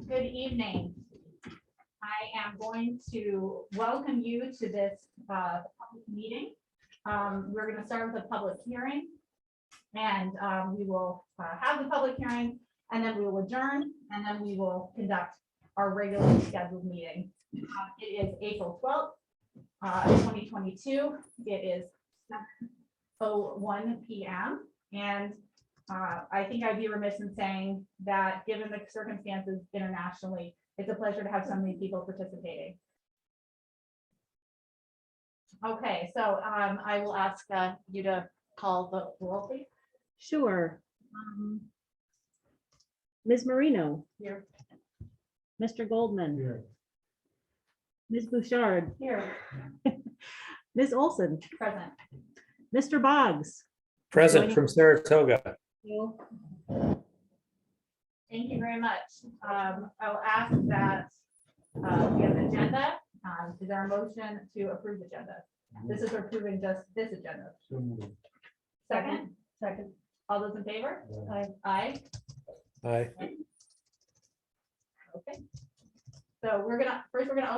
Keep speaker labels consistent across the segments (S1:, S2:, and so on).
S1: Good evening. I am going to welcome you to this public meeting. We're going to start with a public hearing, and we will have the public hearing, and then we will adjourn, and then we will conduct our regularly scheduled meeting. It is April 12th, 2022. It is 7:01 p.m. and I think I'd be remiss in saying that given the circumstances internationally, it's a pleasure to have so many people participating. Okay, so I will ask you to call the roll, please.
S2: Sure. Ms. Marino.
S1: Here.
S2: Mr. Goldman.
S3: Here.
S2: Ms. Bouchard.
S1: Here.
S2: Ms. Olson.
S1: Present.
S2: Mr. Boggs.
S3: Present from Saratoga.
S1: Thank you very much. I will ask that we have an agenda. Is there a motion to approve the agenda? This is approving just this agenda. Second? Second. All those in favor?
S3: Aye.
S1: Aye.
S3: Aye.
S1: Okay. So we're gonna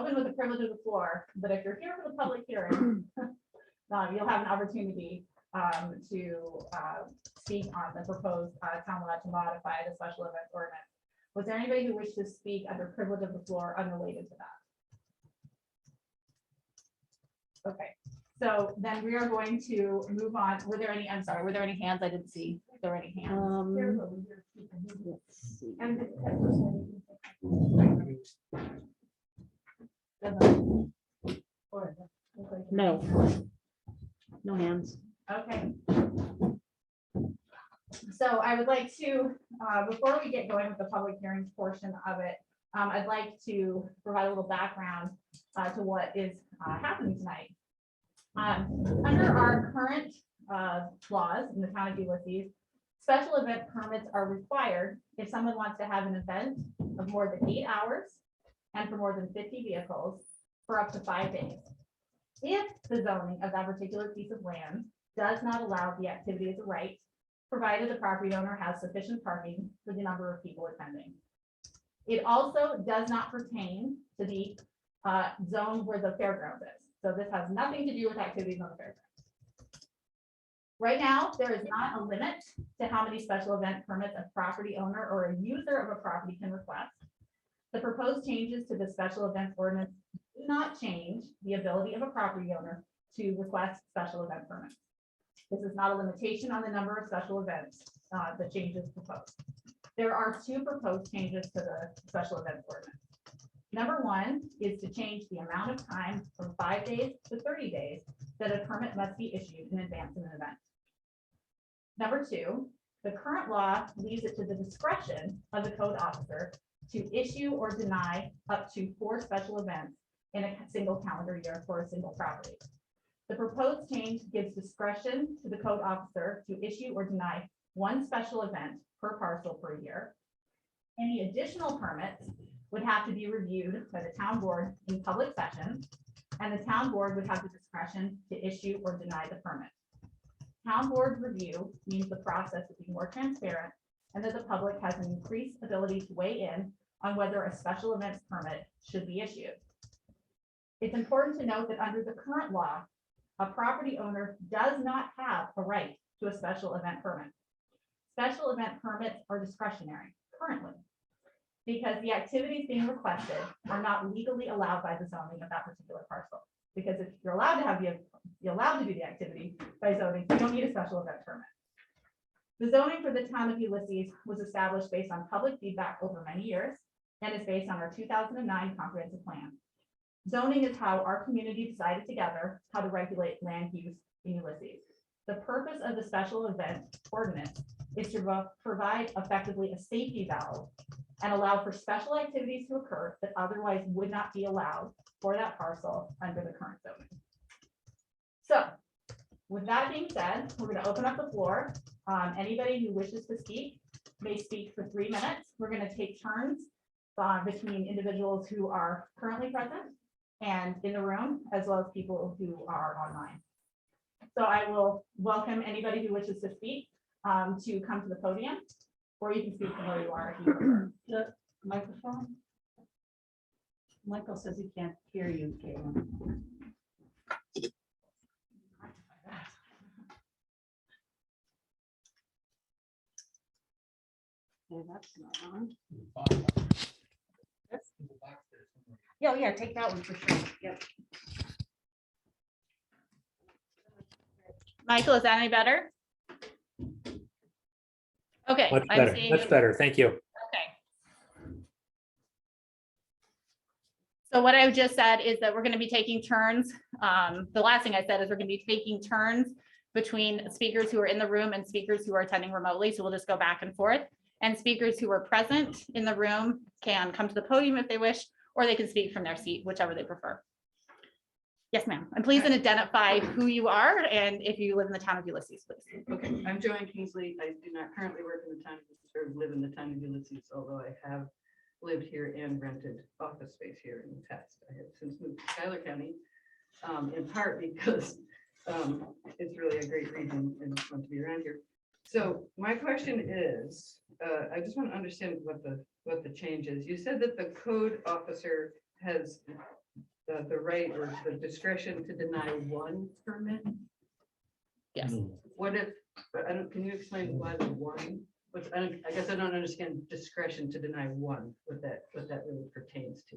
S1: open with the privilege of the floor, but if you're here for the public hearing, you'll have an opportunity to speak on the proposed town law to modify the special events ordinance. Was there anybody who wished to speak under privilege of the floor unrelated to that? Okay, so then we are going to move on. Were there any, I'm sorry, were there any hands I didn't see? Were there any hands?
S2: Let's see. No. No hands.
S1: Okay. So I would like to, before we get going with the public hearings portion of it, I'd like to provide a little background to what is happening tonight. Under our current laws in the town of Ulysses, special event permits are required if someone wants to have an event of more than 8 hours and for more than 50 vehicles for up to 5 days. If the zoning of that particular piece of land does not allow the activity as a right, provided the property owner has sufficient parking for the number of people attending. It also does not pertain to the zone where the fairgrounds is. So this has nothing to do with activities on the fairgrounds. Right now, there is not a limit to how many special event permits a property owner or a user of a property can request. The proposed changes to the special events ordinance do not change the ability of a property owner to request special event permits. This is not a limitation on the number of special events the changes proposed. There are 2 proposed changes to the special events ordinance. Number 1 is to change the amount of time from 5 days to 30 days that a permit must be issued in advance of an event. Number 2, the current law leaves it to the discretion of the code officer to issue or deny up to 4 special events in a single calendar year for a single property. The proposed change gives discretion to the code officer to issue or deny 1 special event per parcel per year. Any additional permits would have to be reviewed by the town board in public session, and the town board would have the discretion to issue or deny the permit. Town board review means the process will be more transparent and that the public has an increased ability to weigh in on whether a special events permit should be issued. It's important to note that under the current law, a property owner does not have a right to a special event permit. Special event permits are discretionary currently because the activities being requested are not legally allowed by the zoning of that particular parcel. Because if you're allowed to have you're allowed to do the activity by zoning, you don't need a special event permit. The zoning for the town of Ulysses was established based on public feedback over many years and is based on our 2009 comprehensive plan. Zoning is how our community decided together how to regulate land use in Ulysses. The purpose of the special event ordinance is to provide effectively a safety valve and allow for special activities to occur that otherwise would not be allowed for that parcel under the current zoning. So with that being said, we're going to open up the floor. Anybody who wishes to speak may speak for 3 minutes. We're going to take turns between individuals who are currently present and in the room, as well as people who are online. So I will welcome anybody who wishes to speak to come to the podium, or you can speak from where you are if you prefer.
S4: Microphone? Michael says he can't hear you, Caitlin. Okay, that's not on. Yeah, yeah, take that one for sure. Yep.
S1: Michael, is that any better? Okay.
S3: Much
S1: I'm
S3: better,
S1: seeing
S3: much
S1: you.
S3: better. Thank you.
S1: Okay. So what I just said is that we're going to be taking turns. The last thing I said is we're going to be taking turns between speakers who are in the room and speakers who are attending remotely. So we'll just go back and forth. And speakers who are present in the room can come to the podium if they wish, or they can speak from their seat, whichever they prefer. Yes, ma'am. And please identify who you are and if you live in the town of Ulysses, please.
S5: Okay, I'm Joanne Kingsley. I do not currently work in the town, or live in the town of Ulysses, although I have lived here and rented office space here in the past. I have since moved to Schuyler County, in part because it's really a great region and it's fun to be around here. So my question is, I just want to understand what the change is. You said that the code officer has the right or the discretion to deny one permit.
S1: Yes.
S5: What if, but I don't, can you explain why the one? What's, I guess I don't understand discretion to deny one, what that really pertains to.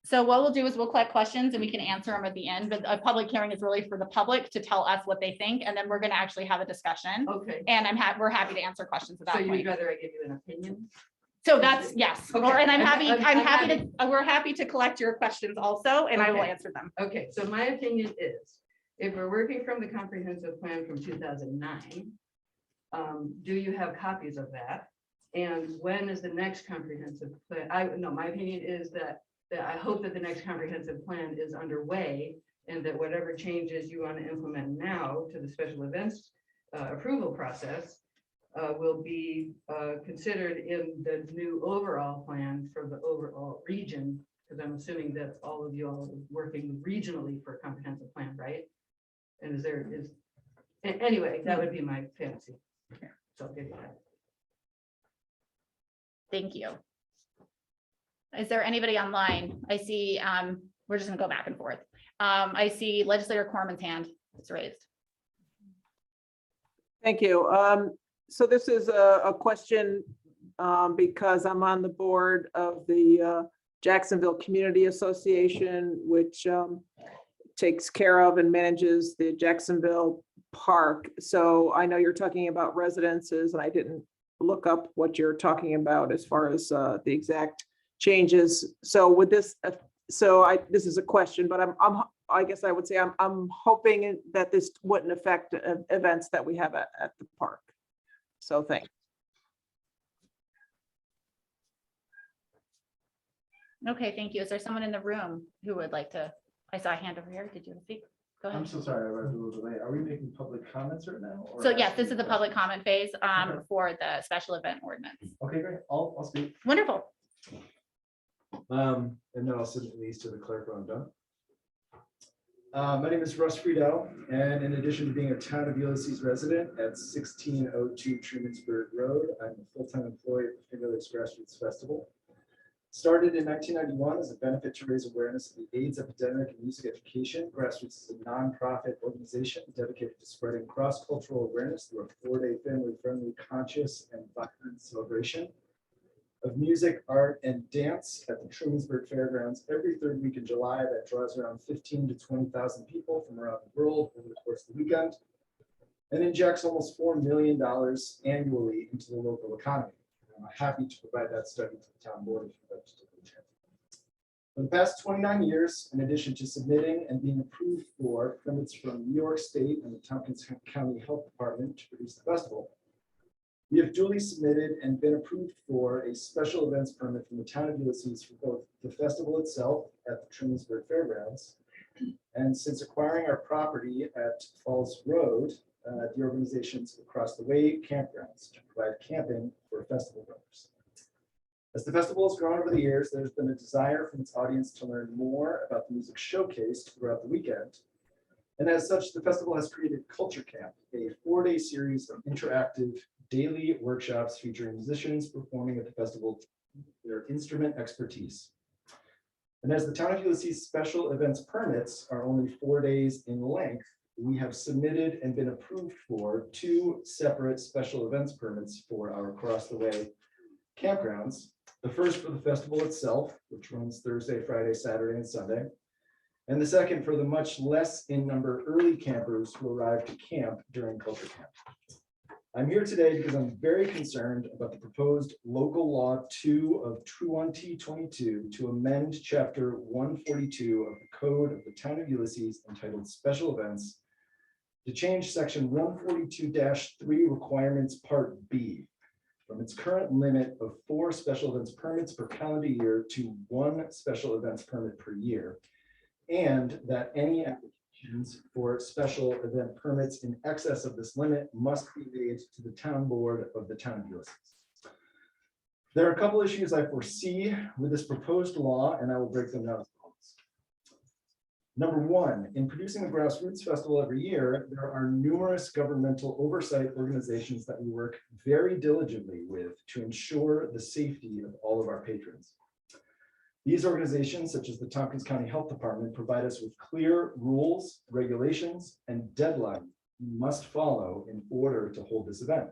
S1: So what we'll do is we'll collect questions and we can answer them at the end, but a public hearing is really for the public to tell us what they think, and then we're going to actually have a discussion.
S5: Okay,
S1: And we're happy to answer questions at
S5: so
S1: that
S5: you'd
S1: point.
S5: rather I give you an opinion?
S1: So that's, yes,
S5: Okay.
S1: and I'm happy
S5: I'm
S1: to, we're happy to collect your questions also, and I will
S5: Okay.
S1: answer them.
S5: Okay, so my opinion is, if we're working from the comprehensive plan from 2009, do you have copies of that? And when is the next comprehensive plan? My opinion is that I hope that the next comprehensive plan is underway and that whatever changes you want to implement now to the special events approval process will be considered in the new overall plan for the overall region, because I'm assuming that all of you all are working regionally for a comprehensive plan, right? And anyway, that would be my fantasy. So I'll give you that.
S1: Thank you. Is there anybody online? I see, we're just gonna go back and forth. I see Legislator Corman's hand is raised.
S6: Thank you. So this is a question because I'm on the board of the Jacksonville Community Association, which takes care of and manages the Jacksonville Park. So I know you're talking about residences, and I didn't look up what you're talking about as far as the exact changes. So with this, this is a question, but I guess I would say I'm hoping that this wouldn't affect events that we have at the park. So thanks.
S1: Okay, thank you. Is there someone in the room who would like to, I saw a hand over here. Did you speak? Go
S7: I'm
S1: ahead.
S7: so sorry, I arrived a little late. Are we making public comments right now? or
S1: So yes,
S7: asking
S1: this is the
S7: questions?
S1: public comment phase
S7: Okay.
S1: for the special event ordinance.
S7: Okay, great. I'll speak.
S1: Wonderful.
S7: And then I'll send these to the clerk when I'm done. My name is Russ Friedel, and in addition to being a town of Ulysses resident at 1602 Trumansburg Road, I'm a full-time employee at the Finger Lakes Grassroots Festival. Started in 1991 as a benefit to raise awareness of the AIDS epidemic and music education. Grassroots is a nonprofit organization dedicated to spreading cross-cultural awareness through a 4-day family-friendly, conscious, and vibrant celebration of music, art, and dance at the Trumansburg Fairgrounds every third week in July. That draws around 15 to 20,000 people from around the world over the course of the weekend and injects almost $4 million annually into the local economy. I'm happy to provide that study to the town board if you'd like to take a look at it. For the past 29 years, in addition to submitting and being approved for permits from New York State and the Tompkins County Health Department to produce the festival, we have duly submitted and been approved for a special events permit from the town of Ulysses for both the festival itself at the Trumansburg Fairgrounds, and since acquiring our property at Falls Road, the organizations across the way campgrounds to provide camping for festival goers. As the festival has grown over the years, there's been a desire from its audience to learn more about the music showcased throughout the weekend. And as such, the festival has created Culture Camp, a 4-day series of interactive daily workshops featuring musicians performing at the festival their instrument expertise. And as the Town of Ulysses special events permits are only 4 days in length, we have submitted and been approved for 2 separate special events permits for our across the way campgrounds. The first for the festival itself, which runs Thursday, Friday, Saturday, and Sunday. And the second for the much less in number early campers who arrive to camp during culture camp. I'm here today because I'm very concerned about the proposed local law 2 of 2022 to amend chapter 142 of the Code of the Town of Ulysses entitled Special Events to change section 142-3 requirements part B from its current limit of 4 special events permits per calendar year to 1 special events permit per year. And that any applications for special event permits in excess of this limit must be made to the town board of the Town of Ulysses. There are a couple issues I foresee with this proposed law, and I will break them down as follows. Number 1, in producing a grassroots festival every year, there are numerous governmental oversight organizations that we work very diligently with to ensure the safety of all of our patrons. These organizations, such as the Tompkins County Health Department, provide us with clear rules, regulations, and deadlines we must follow in order to hold this event.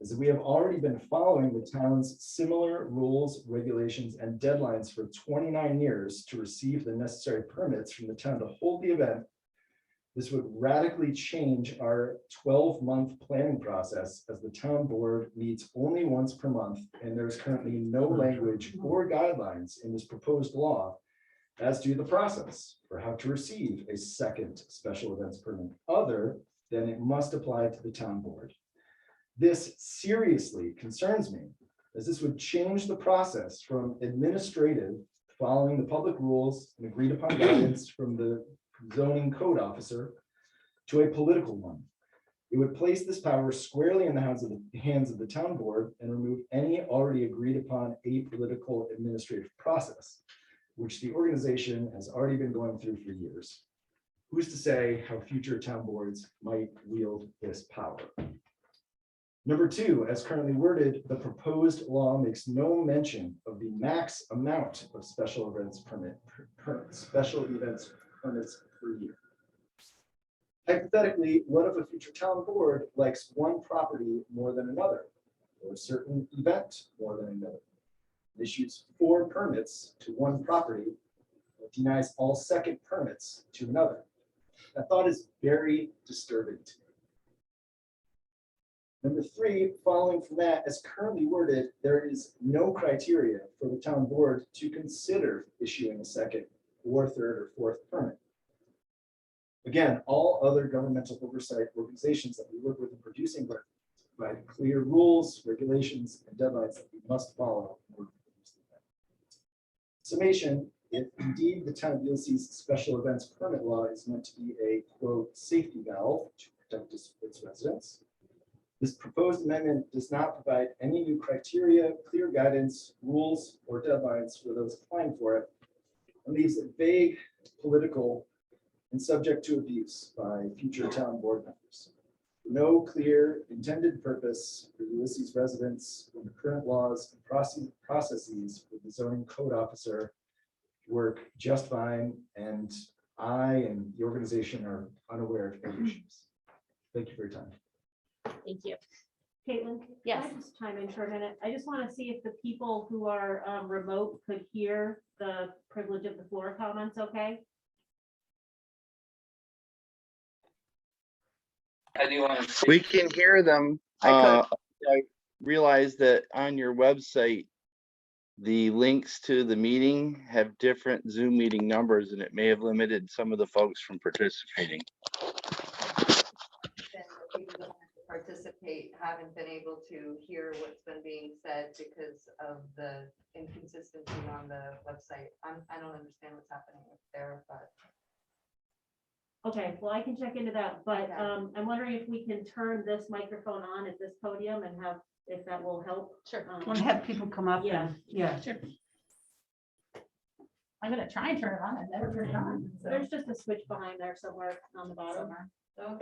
S7: As we have already been following the town's similar rules, regulations, and deadlines for 29 years to receive the necessary permits from the town to hold the event, this would radically change our 12-month planning process, as the town board meets only once per month, and there's currently no language or guidelines in this proposed law as to the process for how to receive a second special events permit, other than it must apply to the town board. This seriously concerns me, as this would change the process from administrative, following the public rules and agreed upon guidance from the zoning code officer, to a political one. It would place this power squarely in the hands of the town board and remove any already agreed upon apolitical administrative process, which the organization has already been going through for years. Who's to say how future town boards might wield this power? Number 2, as currently worded, the proposed law makes no mention of the max amount of special events permits per year. Hypothetically, what if a future town board likes one property more than another, or a certain event more than another? It issues 4 permits to one property, but denies all second permits to another. That thought is very disturbing to me. Number 3, following from that, as currently worded, there is no criteria for the town board to consider issuing a second or third or fourth permit. Again, all other governmental oversight organizations that we work with in producing provide clear rules, regulations, and deadlines that we must follow in order to produce the event. Summation, if indeed the Town of Ulysses special events permit law is meant to be a quote safety valve to protect its residents, this proposed amendment does not provide any new criteria, clear guidance, rules, or deadlines for those applying for it, and leaves it vague, political, and subject to abuse by future town board members. No clear intended purpose for Ulysses residents when the current laws and processes with the zoning code officer work just fine, and I and the organization are unaware of any issues. Thank you for your time.
S2: Thank you. Caitlin?
S1: Yes.
S2: Can I just chime in for a minute? I just want to see if the people who are remote could hear the privilege of the floor comments, okay?
S8: We can hear them.
S6: I
S8: I realize that on your website, the links to the meeting have different Zoom meeting numbers, and it may have limited some of the folks from participating.
S5: Then the people that want to participate haven't been able to hear what's been being said because of the inconsistency on the website. I don't understand what's happening there, but
S2: Okay, well, I can check into that, but
S5: Okay.
S2: I'm wondering if we can turn this microphone on at this podium and have, if that will help.
S1: Sure.
S4: Want to have people come up
S2: Yeah.
S4: and, yeah.
S1: Sure. I'm gonna try and turn it on. I've never turned it on. So
S2: There's just a switch behind there somewhere on the bottom.
S1: somewhere. So.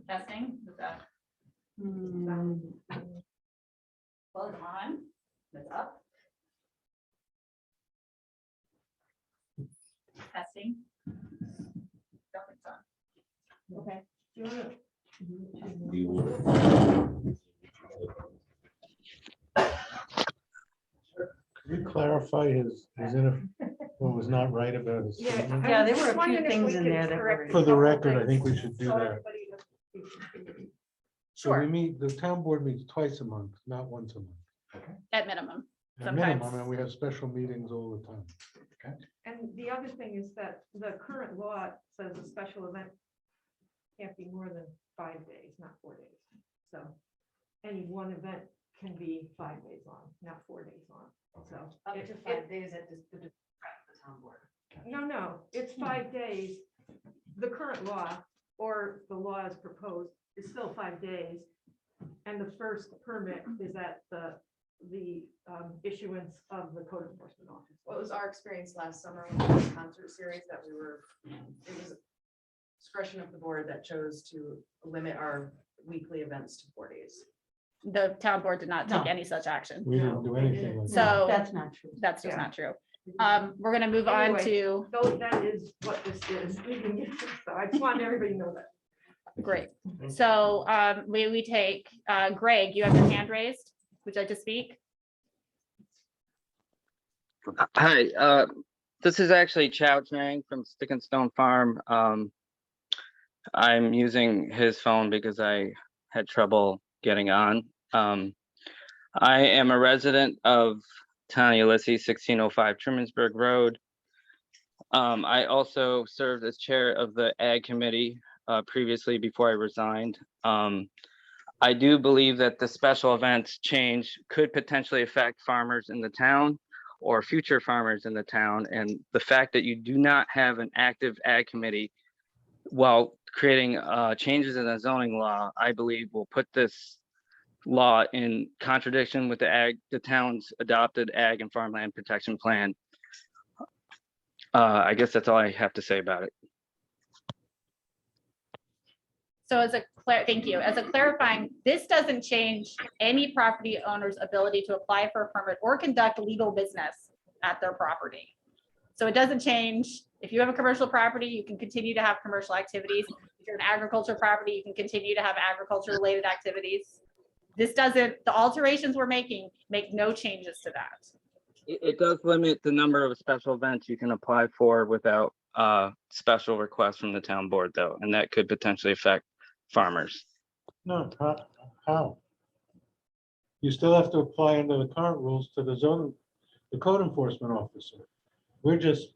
S1: Testing, is that? Well, it's on, it's up. Testing. Don't think so.
S2: Okay.
S3: Can you clarify what was not right about his
S4: Yeah,
S3: statement?
S4: yeah, there
S1: I'm
S4: were
S1: just
S4: a few
S1: wondering if
S4: things
S1: we
S4: in
S1: could
S4: there that
S1: correct
S4: were.
S1: a
S3: For the
S1: couple
S3: record, I
S1: things
S3: think we should do
S1: so
S3: that.
S1: everybody knows.
S3: So we
S1: Sure.
S3: meet, the town board meets twice a month, not once a month.
S1: At minimum.
S3: At minimum,
S1: Sometimes.
S3: and we have special meetings all the time.
S9: And the other thing is that the current law says a special event can't be more than 5 days, not 4 days. So any one event can be 5 days long, not 4 days long. So
S4: Up
S9: it-
S4: to
S9: it-
S4: 5 days at the town board.
S9: No, it's 5 days. The current law or the law as proposed is still 5 days. And the first permit is at the issuance of the code enforcement officer.
S10: What was our experience last summer with the concert series that we were, it was discretion of the board that chose to limit our weekly events to 4 days.
S1: The town board did not take
S4: No.
S1: any such action.
S3: We didn't do anything like that.
S1: So-
S4: That's not true.
S1: That's just
S9: Yeah.
S1: not true. We're gonna move on
S9: Anyway.
S1: to,
S9: So that is what this is. So I just want everybody to know that.
S1: great. So we take, Greg, you have your hand raised. Would you like to speak?
S11: Hi, this is actually Chow Chang from Stick and Stone Farm. I'm using his phone because I had trouble getting on. I am a resident of Town of Ulysses, 1605 Trumansburg Road. I also served as chair of the Ag Committee previously before I resigned. I do believe that the special events change could potentially affect farmers in the town or future farmers in the town. And the fact that you do not have an active ag committee while creating changes in the zoning law, I believe will put this law in contradiction with the town's adopted ag and farmland protection plan. I guess that's all I have to say about it.
S1: So thank you. As a clarifying, this doesn't change any property owner's ability to apply for a permit or conduct legal business at their property. So it doesn't change. If you have a commercial property, you can continue to have commercial activities. If you're an agriculture property, you can continue to have agriculture related activities. This doesn't, the alterations we're making make no changes to that.
S11: It does limit the number of special events you can apply for without special requests from the town board though, and that could potentially affect farmers.
S3: No, how? You still have to apply under the current rules to the code enforcement officer. We're just,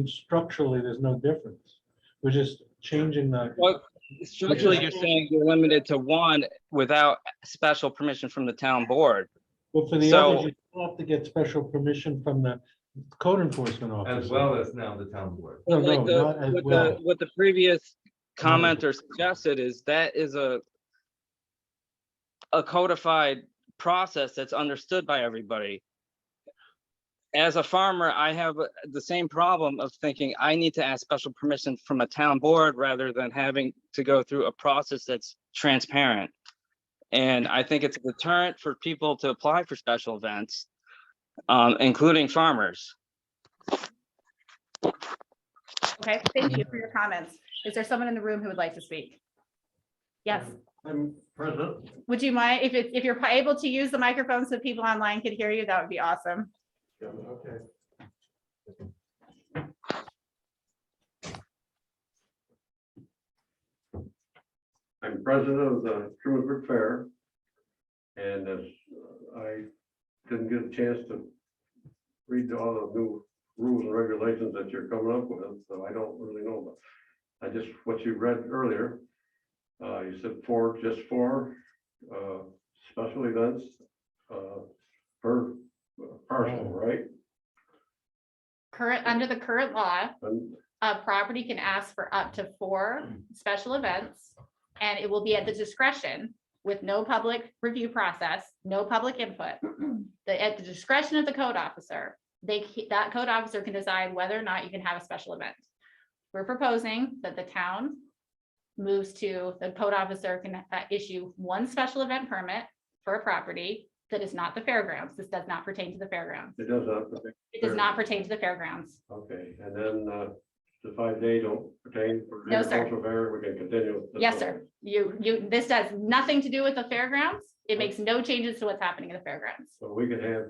S3: structurally, there's no difference. We're just changing the.
S11: Well, structurally, you're saying you're limited to one without special permission from the town board.
S3: Well, for the
S11: So-
S3: others, you still have to get special permission from the code enforcement officer.
S12: As well as now the town board.
S3: No,
S11: Like
S3: no, not as well.
S11: what the previous commenter suggested is that is a codified process that's understood by everybody. As a farmer, I have the same problem of thinking I need to ask special permission from a town board rather than having to go through a process that's transparent. And I think it's a deterrent for people to apply for special events, including farmers.
S1: Okay, thank you for your comments. Is there someone in the room who would like to speak? Yes,
S12: I'm present.
S1: would you mind, if you're able to use the microphone so people online could hear you, that would be awesome.
S12: Yeah, okay. I'm president of the Trumansburg Fair. And as I didn't get a chance to read all the new rules and regulations that you're coming up with, so I don't really know about. I just, what you read earlier, you said just four special events per parcel, right?
S1: Under the current law,
S12: And
S1: a property can ask for up to 4 special events, and it will be at the discretion with no public review process, no public input. At the discretion of the code officer, that code officer can decide whether or not you can have a special event. We're proposing that the town moves to the code officer can issue one special event permit for a property that is not the fairgrounds. This does not pertain to the fairgrounds.
S12: It does not.
S1: It does not pertain to the fairgrounds.
S12: Okay, and then the 5 day don't pertain for
S1: No, sir.
S12: agricultural fair, we can continue.
S1: Yes, sir. This does nothing to do with the fairgrounds. It makes no changes to what's happening at the fairgrounds.
S12: So we can have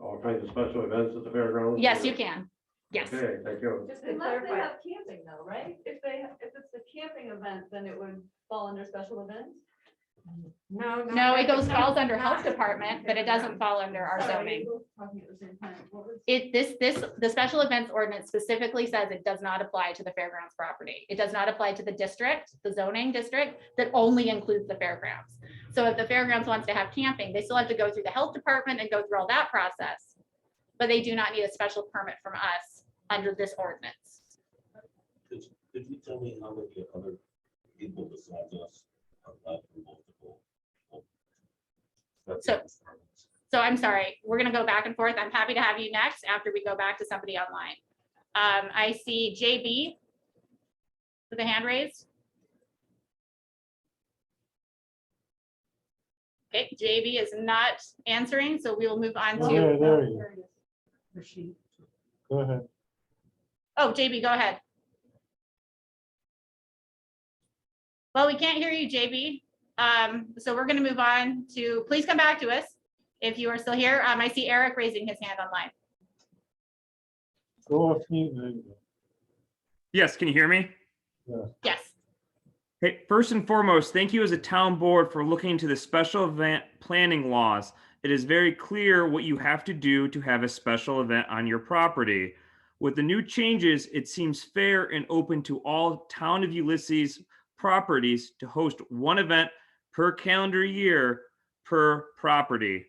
S12: all kinds of special events at the fairgrounds?
S1: Yes, you can. Yes.
S12: Okay, thank you.
S9: Just to
S10: Unless they
S9: clarify,
S10: have camping though, right? If it's the camping event, then it would fall under special events?
S1: No, it falls under health department, but it doesn't fall under our
S10: Sorry,
S1: zoning.
S10: we're both talking at the same time. What was-
S1: The special events ordinance specifically says it does not apply to the fairgrounds property. It does not apply to the district, the zoning district, that only includes the fairgrounds. So if the fairgrounds wants to have camping, they still have to go through the health department and go through all that process. But they do not need a special permit from us under this ordinance.
S13: Could you tell me how many other people besides us are allowed for multiple?
S1: So I'm sorry, we're gonna go back and forth. I'm happy to have you next after we go back to somebody online. I see JB with a hand raised. Okay, JB is not answering, so we will move on
S3: Oh,
S1: to,
S3: there you go.
S4: Or she.
S3: Go ahead.
S1: oh, JB, go ahead. Well, we can't hear you, JB. So we're gonna move on to, please come back to us if you are still here. I see Eric raising his hand online.
S3: Go off mute. There you go.
S14: Yes, can you hear me?
S1: Yes.
S14: Hey, first and foremost, thank you as a town board for looking into the special event planning laws. It is very clear what you have to do to have a special event on your property. With the new changes, it seems fair and open to all Town of Ulysses properties to host one event per calendar year per property.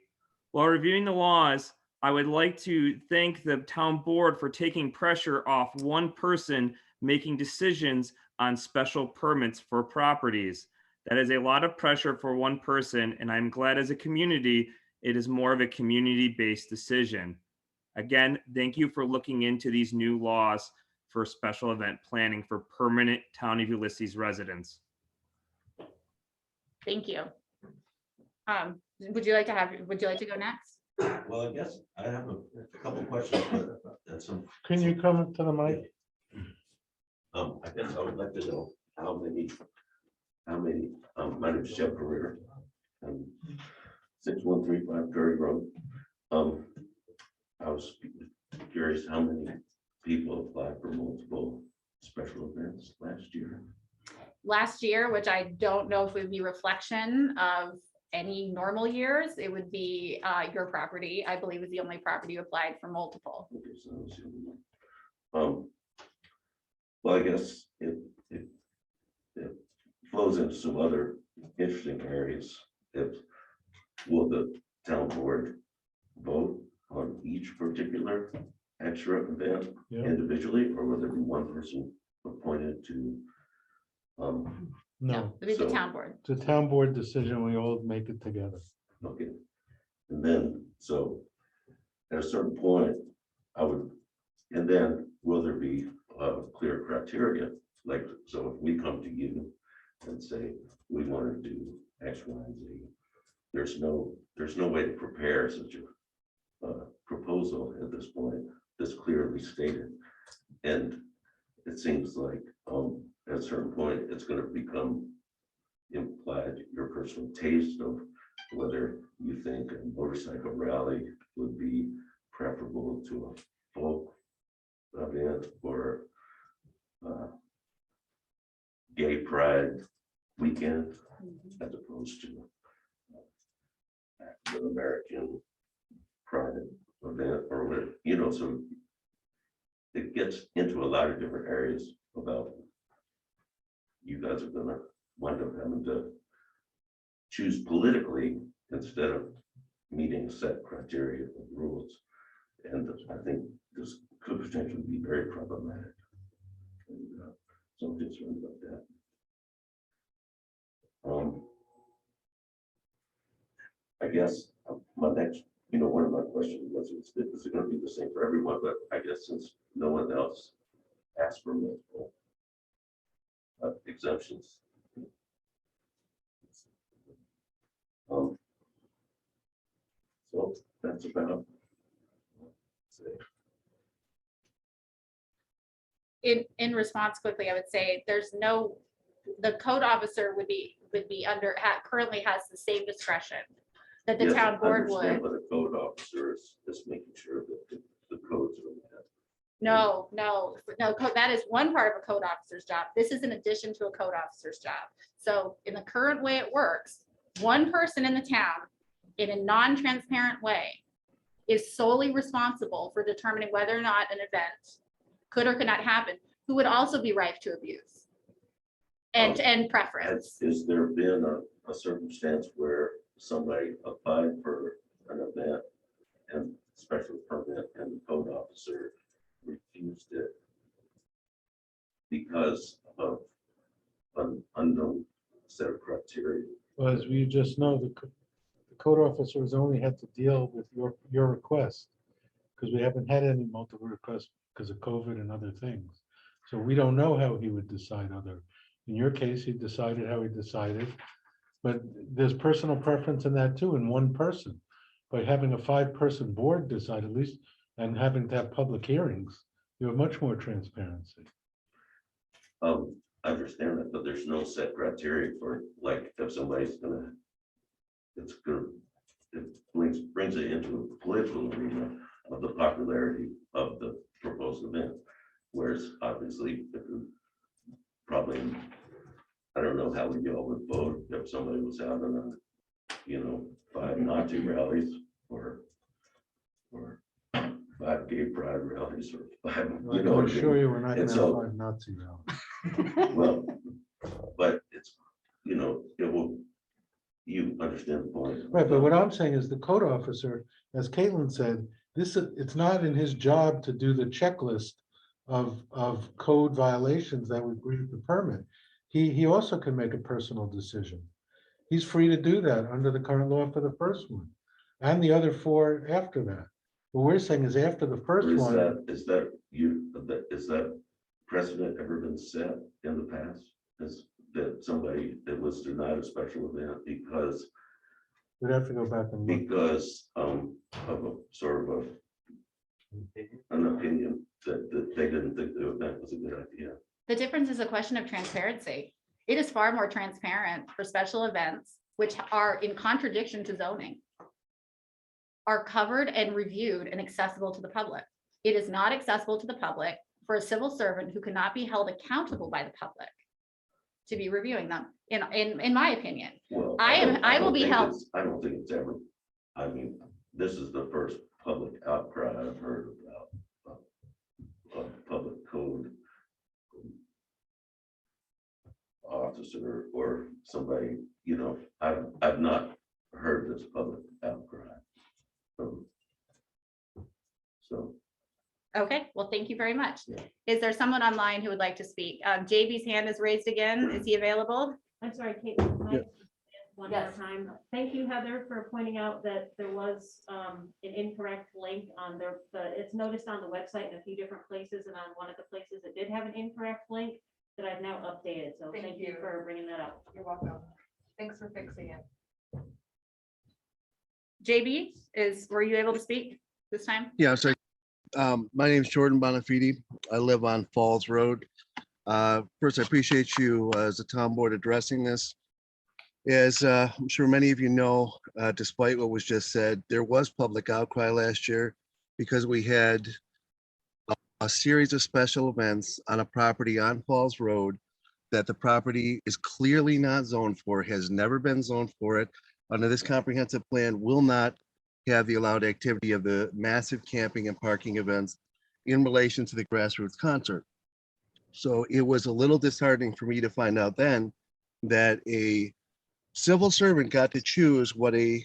S14: While reviewing the laws, I would like to thank the town board for taking pressure off one person making decisions on special permits for properties. That is a lot of pressure for one person, and I'm glad as a community, it is more of a community-based decision. Again, thank you for looking into these new laws for special event planning for permanent Town of Ulysses residents.
S1: Thank you. Would you like to go next?
S13: Well, I guess I have a couple questions. And some.
S3: Can you come up to the mic?
S13: I guess I would like to know how many, my name is Jeff Carrera. 6135 Prairie Road. I was curious how many people applied for multiple special events last year.
S1: Last year, which I don't know if it would be reflection of any normal years, it would be your property, I believe is the only property you applied for multiple.
S13: Okay, so that was the other one. Well, I guess it flows into some other interesting areas. Will the town board vote on each particular extra event
S3: Yeah.
S13: individually, or will there be one person appointed to?
S3: No,
S1: It'd be the
S13: So-
S1: town board.
S3: it's a town board decision. We all make it together.
S13: Okay, and then, so at a certain point, and then will there be clear criteria? Like, so if we come to you and say, we want to do X, Y, and Z, there's no way to prepare such a proposal at this point that's clearly stated. And it seems like at a certain point, it's going to become implied your personal taste of whether you think a motorcycle rally would be preferable to a folk event or gay pride weekend as opposed to the American pride event or whatever, so it gets into a lot of different areas about you guys are gonna wind up having to choose politically instead of meeting set criteria and rules. And I think this could potentially be very problematic. And so I'm concerned about that. I guess my next, one of my questions was, is it going to be the same for everyone? But I guess since no one else asked for multiple, exemptions. So that's about.
S1: In response quickly, I would say there's no, the code officer would be under, currently has the same discretion that the
S13: Yes,
S1: town
S13: I
S1: board
S13: understand,
S1: would.
S13: But the code officer is making sure that the codes are met.
S1: No, that is one part of a code officer's job. This is in addition to a code officer's job. So in the current way it works, one person in the town, in a non-transparent way, is solely responsible for determining whether or not an event could or could not happen, who would also be rife to abuse and preference.
S13: Has there been a circumstance where somebody applied for an event and special permit and the code officer refused it because of an unknown set of criteria?
S3: Well, as we just know, the code officers only had to deal with your request, because we haven't had any multiple requests because of COVID and other things. So we don't know how he would decide in your case, he decided how he decided, but there's personal preference in that too, in one person. By having a 5-person board decide at least, and having to have public hearings, you have much more transparency.
S13: I understand that, but there's no set criteria for, like, if somebody's gonna, it brings it into a political arena of the popularity of the proposed event. Whereas obviously, probably, I don't know how we all would vote if somebody was out on a, 5 Nazi rallies or 5 gay pride rallies or 5,
S3: I can assure you, we're not
S13: And
S3: gonna
S13: so-
S3: have 5 Nazi rallies.
S13: well, but it's, it will, you understand the point.
S3: Right, but what I'm saying is the code officer, as Caitlin said, it's not in his job to do the checklist of code violations that would breach the permit. He also can make a personal decision. He's free to do that under the current law for the first one and the other 4 after that. What we're saying is after the first
S13: Is
S3: one,
S13: that precedent ever been set in the past? Is that somebody that was denied a special event because
S3: we'd have to go back and look.
S13: of a sort of an opinion that they didn't think the event was a good idea?
S1: The difference is a question of transparency. It is far more transparent for special events, which are in contradiction to zoning, are covered and reviewed and accessible to the public. It is not accessible to the public for a civil servant who cannot be held accountable by the public to be reviewing them, in my opinion.
S13: Well,
S1: I will be held.
S13: I don't think it's ever, this is the first public outcry I've heard about a public code officer or somebody, I've not heard this public outcry. So.
S1: Okay, well, thank you very much.
S13: Yeah.
S1: Is there someone online who would like to speak? JB's hand is raised again. Is he available?
S2: I'm sorry, Kate, can I
S3: Yeah.
S2: one more
S1: Yes.
S2: time? Thank you, Heather, for pointing out that there was an incorrect link on it's noticed on the website in a few different places, and on one of the places it did have an incorrect link that I've now updated, so
S10: Thank
S2: thank you
S10: you.
S2: for bringing that up.
S10: You're welcome. Thanks for fixing it.
S1: JB, were you able to speak this time?
S15: Yeah, so my name's Jordan Bonafide. I live on Falls Road. First, I appreciate you as a town board addressing this. As I'm sure many of you know, despite what was just said, there was public outcry last year because we had a series of special events on a property on Falls Road that the property is clearly not zoned for, has never been zoned for it. Under this comprehensive plan, will not have the allowed activity of the massive camping and parking events in relation to the grassroots concert. So it was a little disheartening for me to find out then that a civil servant got to choose what a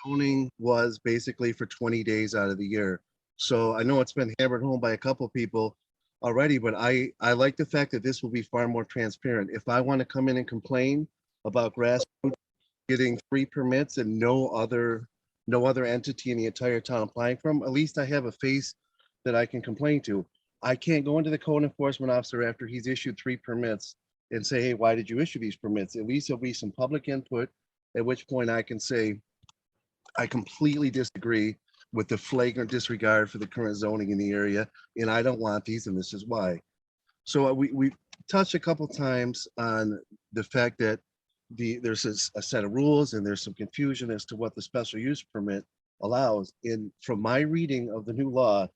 S15: zoning was basically for 20 days out of the year. So I know it's been hammered home by a couple of people already, but I like the fact that this will be far more transparent. If I want to come in and complain about grassroots getting 3 permits and no other entity in the entire town applying from, at least I have a face that I can complain to. I can't go into the code enforcement officer after he's issued 3 permits and say, hey, why did you issue these permits? At least there'll be some public input, at which point I can say, I completely disagree with the flagrant disregard for the current zoning in the area, and I don't want these, and this is why. So we touched a couple times on the fact that there's a set of rules and there's some confusion as to what the special use permit allows. And from my reading of the new law,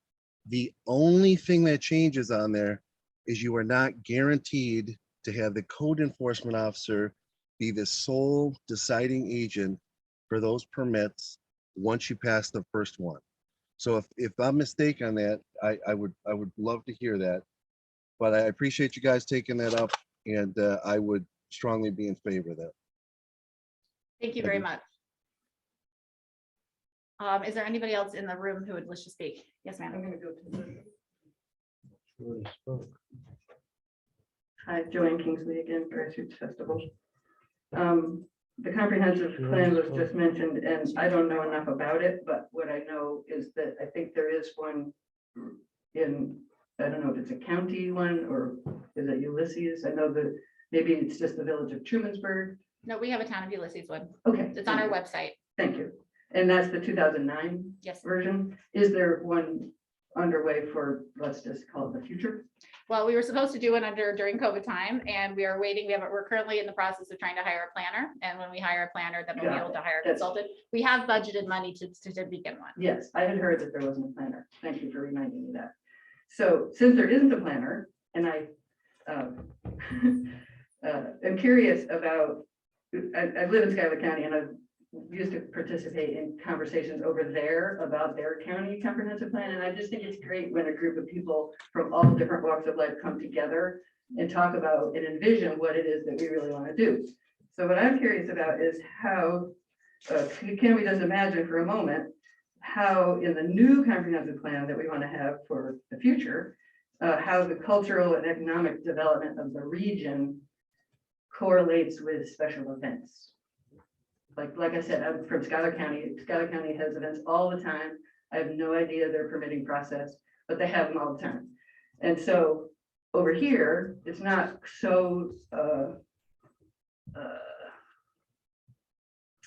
S15: the only thing that changes on there is you are not guaranteed to have the code enforcement officer be the sole deciding agent for those permits once you pass the first one. So if I'm mistaken on that, I would love to hear that. But I appreciate you guys taking that up, and I would strongly be in favor of that.
S1: Thank you very much. Is there anybody else in the room who would wish to speak? Yes,
S5: I'm
S1: ma'am.
S5: gonna go to the.
S3: She already spoke.
S5: Hi, Joanne Kingsley again, Grassroots Festival. The comprehensive plan was just mentioned, and I don't know enough about it, but what I know is that I think there is one in, I don't know if it's a county one or is it Ulysses? I know that maybe it's just the village of Trumansburg.
S1: No, we have a Town of Ulysses one.
S5: Okay.
S1: It's on our website.
S5: Thank you. And that's the 2009
S1: Yes.
S5: version. Is there one underway for, let's just call it the future?
S1: Well, we were supposed to do one during COVID time, and we are waiting. We're currently in the process of trying to hire a planner. And when we hire a planner, then we'll be
S5: Got
S1: able
S5: it.
S1: to hire a
S5: That's-
S1: consultant. We have budgeted money to begin one.
S5: Yes, I had heard that there wasn't a planner. Thank you for reminding me that. So since there isn't a planner, and I am curious about, I live in Schuyler County, and I've used to participate in conversations over there about their county comprehensive plan. And I just think it's great when a group of people from all different walks of life come together and talk about and envision what it is that we really want to do. So what I'm curious about is how, can we just imagine for a moment how in the new comprehensive plan that we want to have for the future, how the cultural and economic development of the region correlates with special events. Like I said, I'm from Schuyler County. Schuyler County has events all the time. I have no idea their permitting process, but they have them all the time. And so over here, it's not so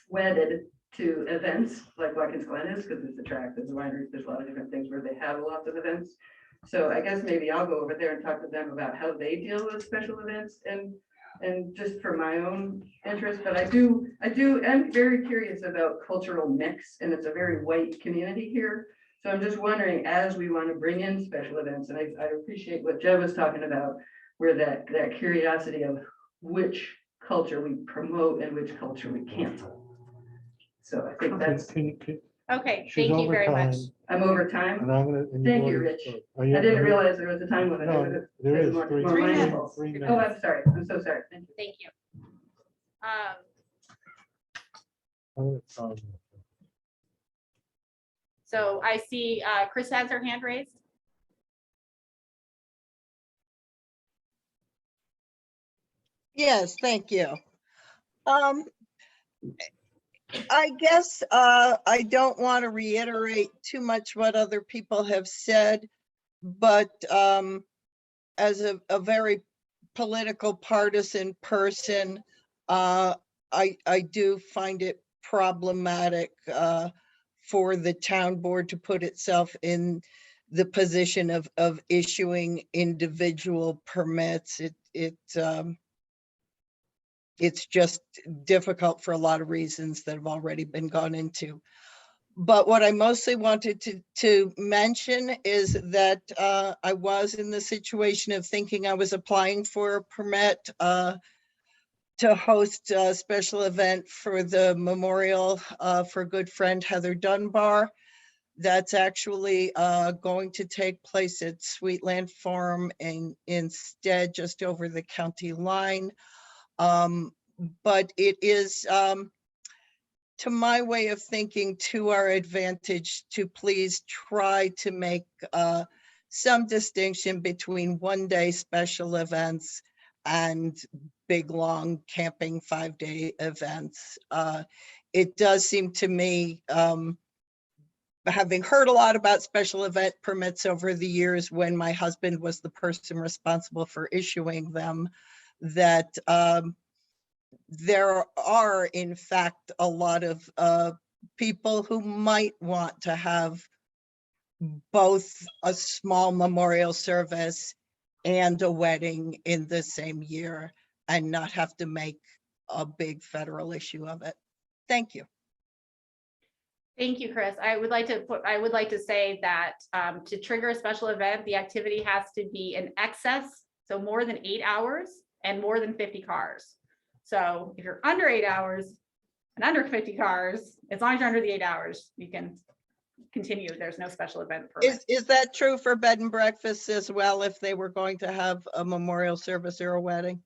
S5: wedded to events like Watkins Glen is, because it's a tract, there's a winery, there's a lot of different things where they have lots of events. So I guess maybe I'll go over there and talk to them about how they deal with special events and just for my own interest, but I'm very curious about cultural mix, and it's a very white community here. So I'm just wondering, as we want to bring in special events, and I appreciate what Jeb was talking about, where that curiosity of which culture we promote and which culture we cancel. So I think that's,
S1: Okay,
S3: She's
S1: thank you
S3: over
S1: very much.
S3: time,
S5: I'm over time.
S3: and I'm gonna. and
S5: Thank you,
S3: already
S5: Rich.
S3: spoke.
S5: I didn't realize there was a time limit.
S3: No, there is
S5: More-
S3: three-
S5: more
S1: three
S5: mindful.
S3: minutes.
S5: Oh, I'm sorry. I'm so sorry. Thank you.
S1: Thank you. So I see Chris has her hand raised.
S16: Yes, thank you. I guess I don't want to reiterate too much what other people have said, but as a very political partisan person, I do find it problematic for the town board to put itself in the position of issuing individual permits. It's just difficult for a lot of reasons that have already been gone into. But what I mostly wanted to mention is that I was in the situation of thinking I was applying for a permit to host a special event for the memorial for good friend Heather Dunbar. That's actually going to take place at Sweetland Farm and instead just over the county line. But it is, to my way of thinking, to our advantage to please try to make some distinction between one-day special events and big, long camping 5-day events. It does seem to me, having heard a lot about special event permits over the years when my husband was the person responsible for issuing them, that there are in fact a lot of people who might want to have both a small memorial service and a wedding in the same year and not have to make a big federal issue of it. Thank you.
S1: Thank you, Chris. I would like to say that to trigger a special event, the activity has to be in excess, so more than 8 hours and more than 50 cars. So if you're under 8 hours and under 50 cars, as long as you're under the 8 hours, you can continue. There's no special event permit.
S16: Is that true for bed and breakfasts as well, if they were going to have a memorial service or a wedding?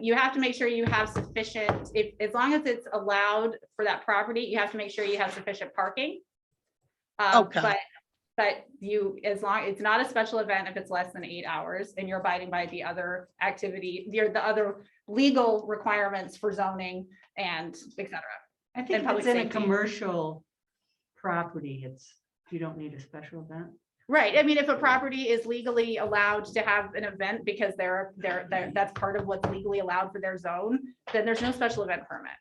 S1: You have to make sure you have sufficient, as long as it's allowed for that property, you have to make sure you have sufficient parking.
S16: Okay.
S1: But as long, it's not a special event if it's less than 8 hours and you're abiding by the other activity, the other legal requirements for zoning and et cetera.
S4: I think if
S1: public
S4: it's in a
S1: safety.
S4: commercial property, you don't need a special event.
S1: Right. I mean, if a property is legally allowed to have an event because that's part of what's legally allowed for their zone, then there's no special event permit.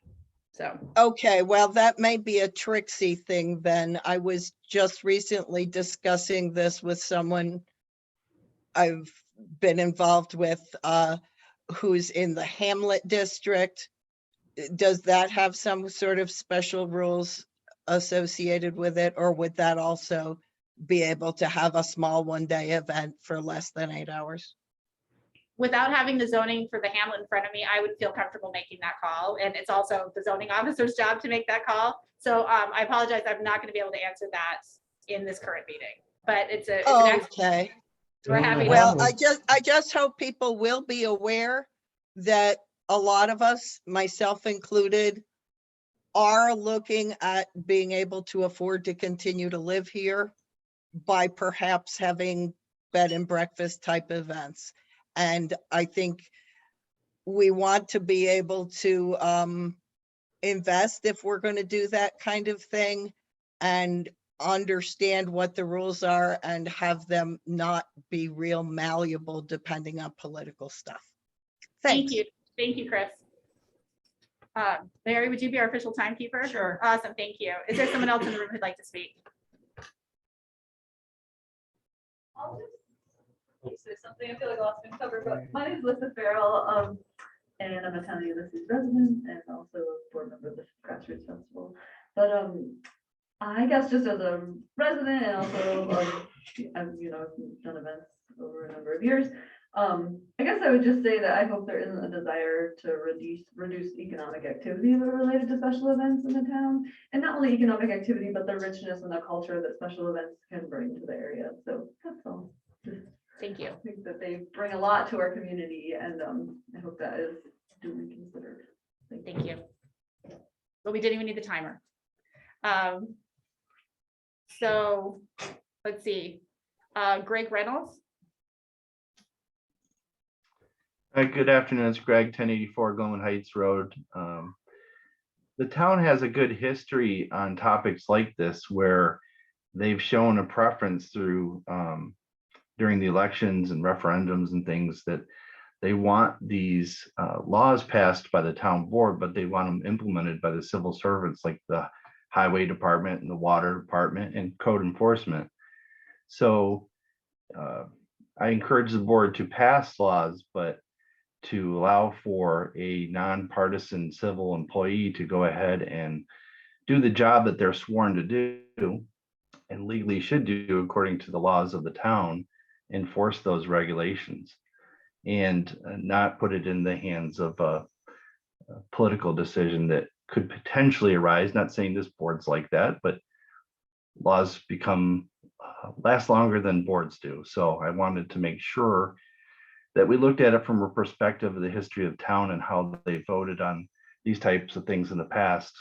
S1: So.
S16: Okay, well, that may be a tricksy thing then. I was just recently discussing this with someone I've been involved with who's in the Hamlet district. Does that have some sort of special rules associated with it, or would that also be able to have a small one-day event for less than 8 hours?
S1: Without having the zoning for the Hamlet in front of me, I would feel comfortable making that call. And it's also the zoning officer's job to make that call. So I apologize, I'm not going to be able to answer that in this current meeting, but it's an
S16: Okay.
S1: we're happy to.
S16: Well, I just hope people will be aware that a lot of us, myself included, are looking at being able to afford to continue to live here by perhaps having bed and breakfast type events. And I think we want to be able to invest if we're going to do that kind of thing and understand what the rules are and have them not be real malleable depending on political stuff. Thanks.
S1: Thank you. Thank you, Chris. Mary, would you be our official timekeeper?
S4: Sure.
S1: Awesome. Thank you. Is there someone else in the room who'd like to speak?
S17: Say something, I feel like a lot's been covered, but my name is Lisa Farrell, and I'm a Town of Ulysses resident and also a board member of the Grassroots Festival. But I guess just as a resident and also I've done events over a number of years. I guess I would just say that I hope there isn't a desire to reduce economic activity that are related to special events in the town, and not only economic activity, but the richness and the culture that special events can bring to the area. So that's all.
S1: Thank you.
S17: I think that they bring a lot to our community, and I hope that is duly considered.
S1: Thank you. Well, we didn't even need the timer. So let's see. Greg Reynolds.
S8: Good afternoon, it's Greg, 1084 Gilman Heights Road. The town has a good history on topics like this where they've shown a preference through during the elections and referendums and things that they want these laws passed by the town board, but they want them implemented by the civil servants like the highway department and the water department and code enforcement. So I encourage the board to pass laws, but to allow for a nonpartisan civil employee to go ahead and do the job that they're sworn to do and legally should do according to the laws of the town, enforce those regulations and not put it in the hands of a political decision that could potentially arise. Not saying this board's like that, but laws become last longer than boards do. So I wanted to make sure that we looked at it from a perspective of the history of town and how they voted on these types of things in the past.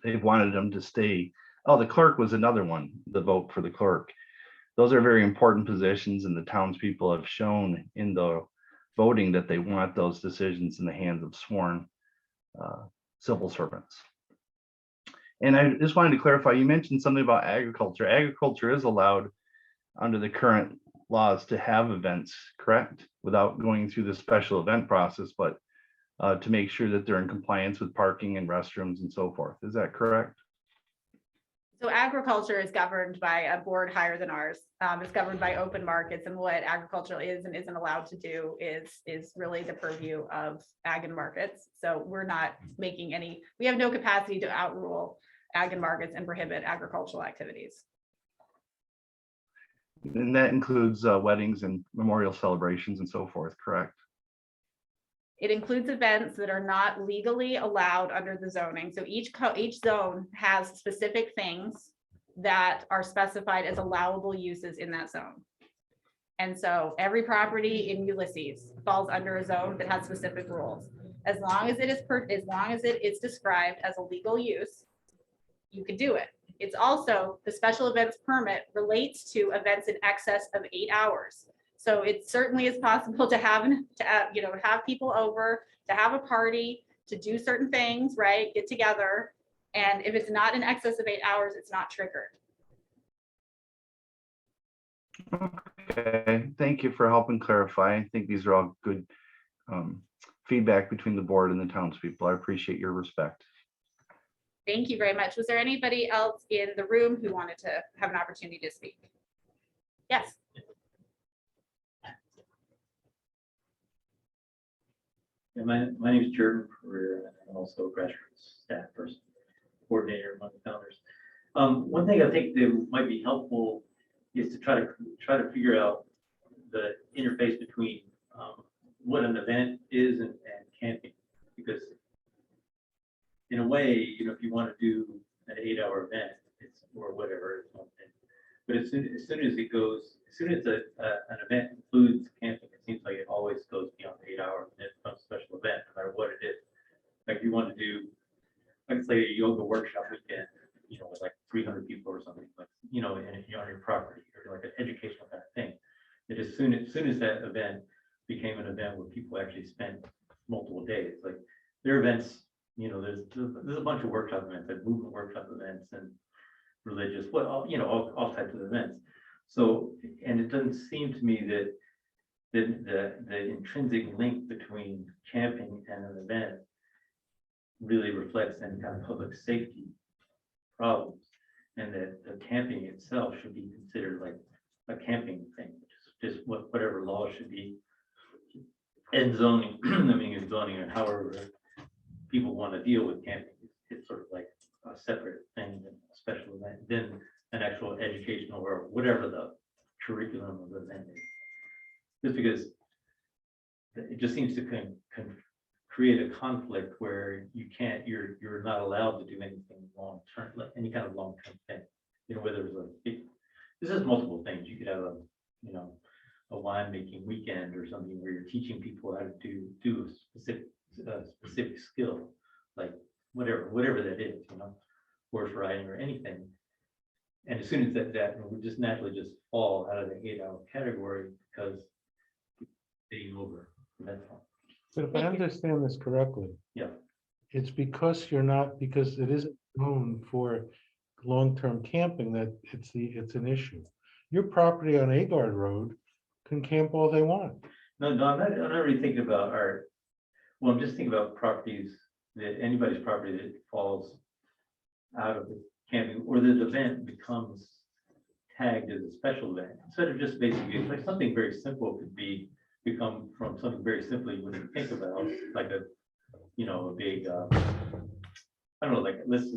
S8: They've wanted them to stay. Oh, the clerk was another one, the vote for the clerk. Those are very important positions, and the townspeople have shown in the voting that they want those decisions in the hands of sworn civil servants. And I just wanted to clarify, you mentioned something about agriculture. Agriculture is allowed under the current laws to have events, correct? Without going through the special event process, but to make sure that they're in compliance with parking and restrooms and so forth. Is that correct?
S1: So agriculture is governed by a board higher than ours. It's governed by open markets, and what agriculture is and isn't allowed to do is really the purview of ag and markets. So we're not making any, we have no capacity to outrule ag and markets and prohibit agricultural activities.
S8: And that includes weddings and memorial celebrations and so forth, correct?
S1: It includes events that are not legally allowed under the zoning. So each zone has specific things that are specified as allowable uses in that zone. And so every property in Ulysses falls under a zone that has specific rules. As long as it is described as a legal use, you can do it. It's also, the special events permit relates to events in excess of 8 hours. So it certainly is possible to have people over, to have a party, to do certain things, right? Get together. And if it's not in excess of 8 hours, it's not triggered.
S8: Okay, thank you for helping clarify. I think these are all good feedback between the board and the townspeople. I appreciate your respect.
S1: Thank you very much. Was there anybody else in the room who wanted to have an opportunity to speak? Yes.
S18: My name is Jordan Career, and I'm also a grassroots staff person, coordinator among the founders. One thing I think that might be helpful is to try to figure out the interface between what an event is and camping, because in a way, if you want to do an 8-hour event, or whatever, it's one thing. But as soon as an event includes camping, it seems like it always goes beyond 8 hours, and it becomes a special event, no matter what it is. Like if you want to do, like say a yoga workshop weekend, with like 300 people or something, like, and if you're on your property, or like an educational kind of thing, that as soon as that event became an event where people actually spent multiple days, like their events, there's a bunch of workshop events, like movement workshop events and religious, all types of events. So, and it doesn't seem to me that the intrinsic link between camping and an event really reflects any kind of public safety problems, and that the camping itself should be considered like a camping thing, just whatever laws should be in zoning, in zoning, and however people want to deal with camping. It's sort of like a separate thing than a special event, than an actual educational or whatever the curriculum of the event is. Just because it just seems to create a conflict where you're not allowed to do anything long term, like any kind of long term thing. Whether it's this is multiple things. You could have a winemaking weekend or something where you're teaching people how to do a specific skill, like whatever that is, horse riding or anything. And as soon as that would just naturally just fall out of the 8-hour category because it's being over. That's all.
S3: But if I understand this correctly,
S18: yeah,
S3: it's because because it isn't known for long-term camping that it's an issue. Your property on Agard Road can camp all they want.
S18: No, I'm not really thinking about I'm just thinking about properties that anybody's property that falls out of the camping, or the event becomes tagged as a special event, instead of just basically like something very simple could become from something very simply when you think about like a big I don't know, like let's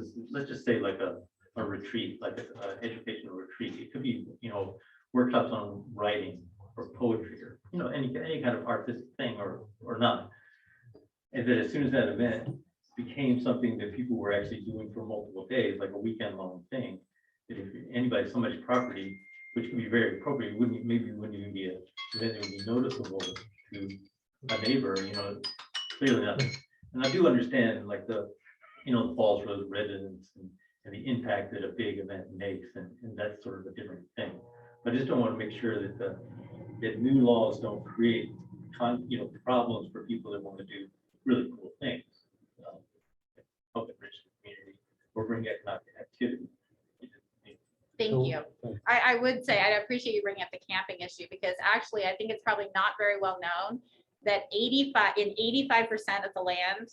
S18: just say like a retreat, like an educational retreat. It could be workshops on writing or poetry or any kind of artistic thing or not. And then as soon as that event became something that people were actually doing for multiple days, like a weekend long thing, that if somebody's property, which could be very appropriate, wouldn't even be an event that would be noticeable to a neighbor, clearly not. And I do understand like the Falls Road residents and the impact that a big event makes, and that's sort of a different thing. But I just don't want to make sure that new laws don't create problems for people that want to do really cool things, help enrich the community or bring economic activity.
S1: Thank you. I I would say, I appreciate you bringing up the camping issue, because actually, I think it's probably not very well known that 85% of the land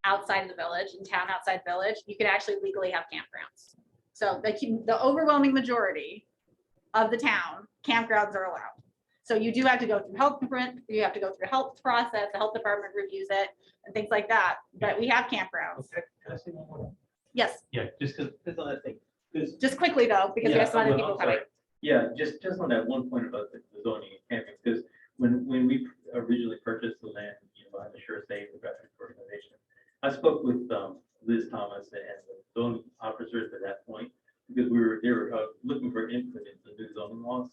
S1: outside of the village, in town outside village, you could actually legally have campgrounds. So the overwhelming majority of the town, campgrounds are allowed. So you do have to go through health, you have to go through health process, the health department reviews it and things like that, but we have campgrounds.
S18: Okay, can I say one more?
S1: Yes,
S18: Yeah, just because on that thing. 'Cause-
S1: just quickly though, because we
S18: Yeah,
S1: have some other
S18: I'm
S1: people coming.
S18: sorry. Yeah, just on that one point about the zoning and camping, because when we originally purchased the land, behind the Sure Save, the grassroots organization, I spoke with Liz Thomas and the zoning officers at that point, because they were looking for input into new zoning laws.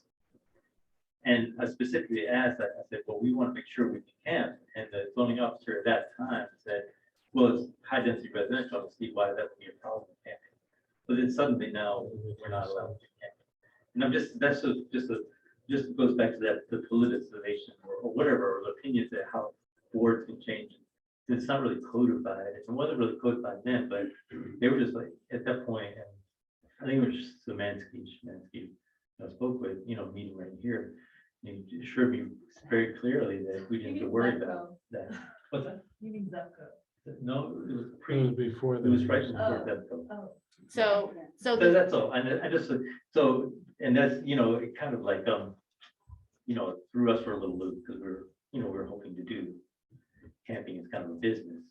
S18: And I specifically asked, I said, well, we want to make sure we can camp. And the zoning officer at that time said, well, it's high density residential, I don't see why that would be a problem with camping. But then suddenly now we're not allowed to camp. And I'm just goes back to that, the politicization or whatever, or the opinions that how boards can change. It's not really codified. It wasn't really codified then, but they were just like, at that point, and I think it was just Szymanski I spoke with, meeting right here. And he assured me very clearly that we didn't have to worry about that. What's that?
S9: You mean Zepco?
S18: No, it was
S3: It was before.
S18: it was right
S3: that.
S18: before Devco.
S9: Oh.
S1: So
S18: So that's all, and I just, and that's, it kind of like, threw us for a little loop, because we're hoping to do camping as kind of a business.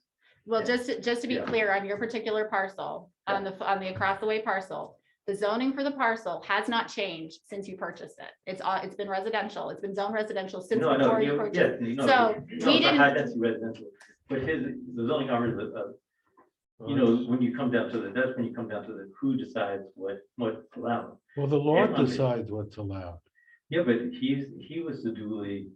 S1: Well, just to be
S18: Yeah.
S1: clear, on your particular parcel, on the across the way parcel, the zoning for the parcel has not changed since you purchased it. It's been residential. It's been zoned residential since
S18: No,
S1: before
S18: no,
S1: you purchased.
S18: yeah,
S1: So
S18: it's
S1: we
S18: a
S1: didn't,
S18: high density residential, but the zoning offers, when you come down to that's when you come down to who decides what's allowed.
S3: Well, the law
S18: Everyone-
S3: decides what's allowed.
S18: Yeah, but he was the duly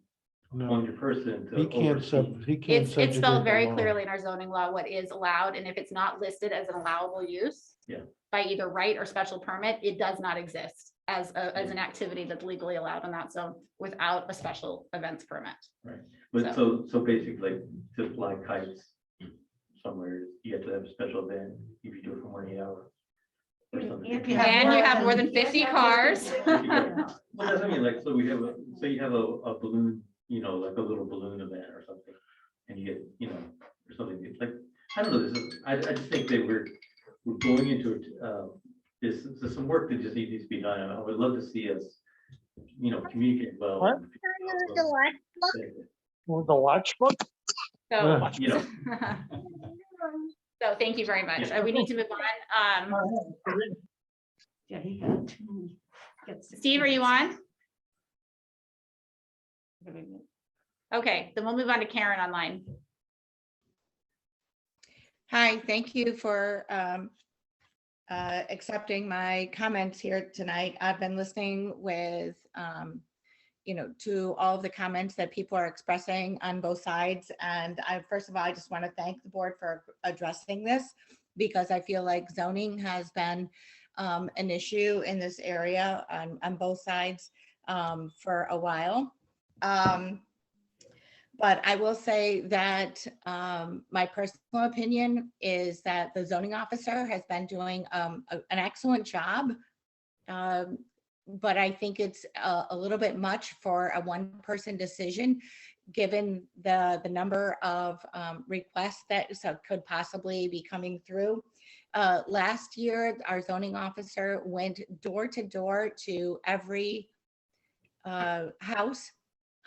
S3: No,
S18: appointed person to
S3: he can't
S18: oversee.
S3: he can't.
S1: it's
S3: subjugate
S1: spelled
S3: the
S1: very
S3: law.
S1: clearly in our zoning law what is allowed, and if it's not listed as an allowable use
S18: Yeah.
S1: by either right or special permit, it does not exist as an activity that's legally allowed in that zone without a special events permit.
S18: Right, but so basically, to fly kites somewhere, you have to have a special event if you do it for 1 hour. Or something.
S1: And you have more than 50 cars.
S18: Well, that's what I mean, like, so you have a balloon, like a little balloon event or something, and you get, or something, it's like, I don't know, I just think that we're going into it, there's some work that just needs to be done, and I would love to see us, communicate well.
S11: What? The watch book?
S1: So,
S18: You know.
S1: so thank you very much. We need to move on.
S4: Yeah, he got two.
S1: Steve, are you on? Okay, then we'll move on to Karen online.
S19: Hi, thank you for accepting my comments here tonight. I've been listening with, to all of the comments that people are expressing on both sides. And first of all, I just want to thank the board for addressing this, because I feel like zoning has been an issue in this area on both sides for a while. But I will say that my personal opinion is that the zoning officer has been doing an excellent job. But I think it's a little bit much for a one-person decision, given the number of requests that could possibly be coming through. Last year, our zoning officer went door to door to every house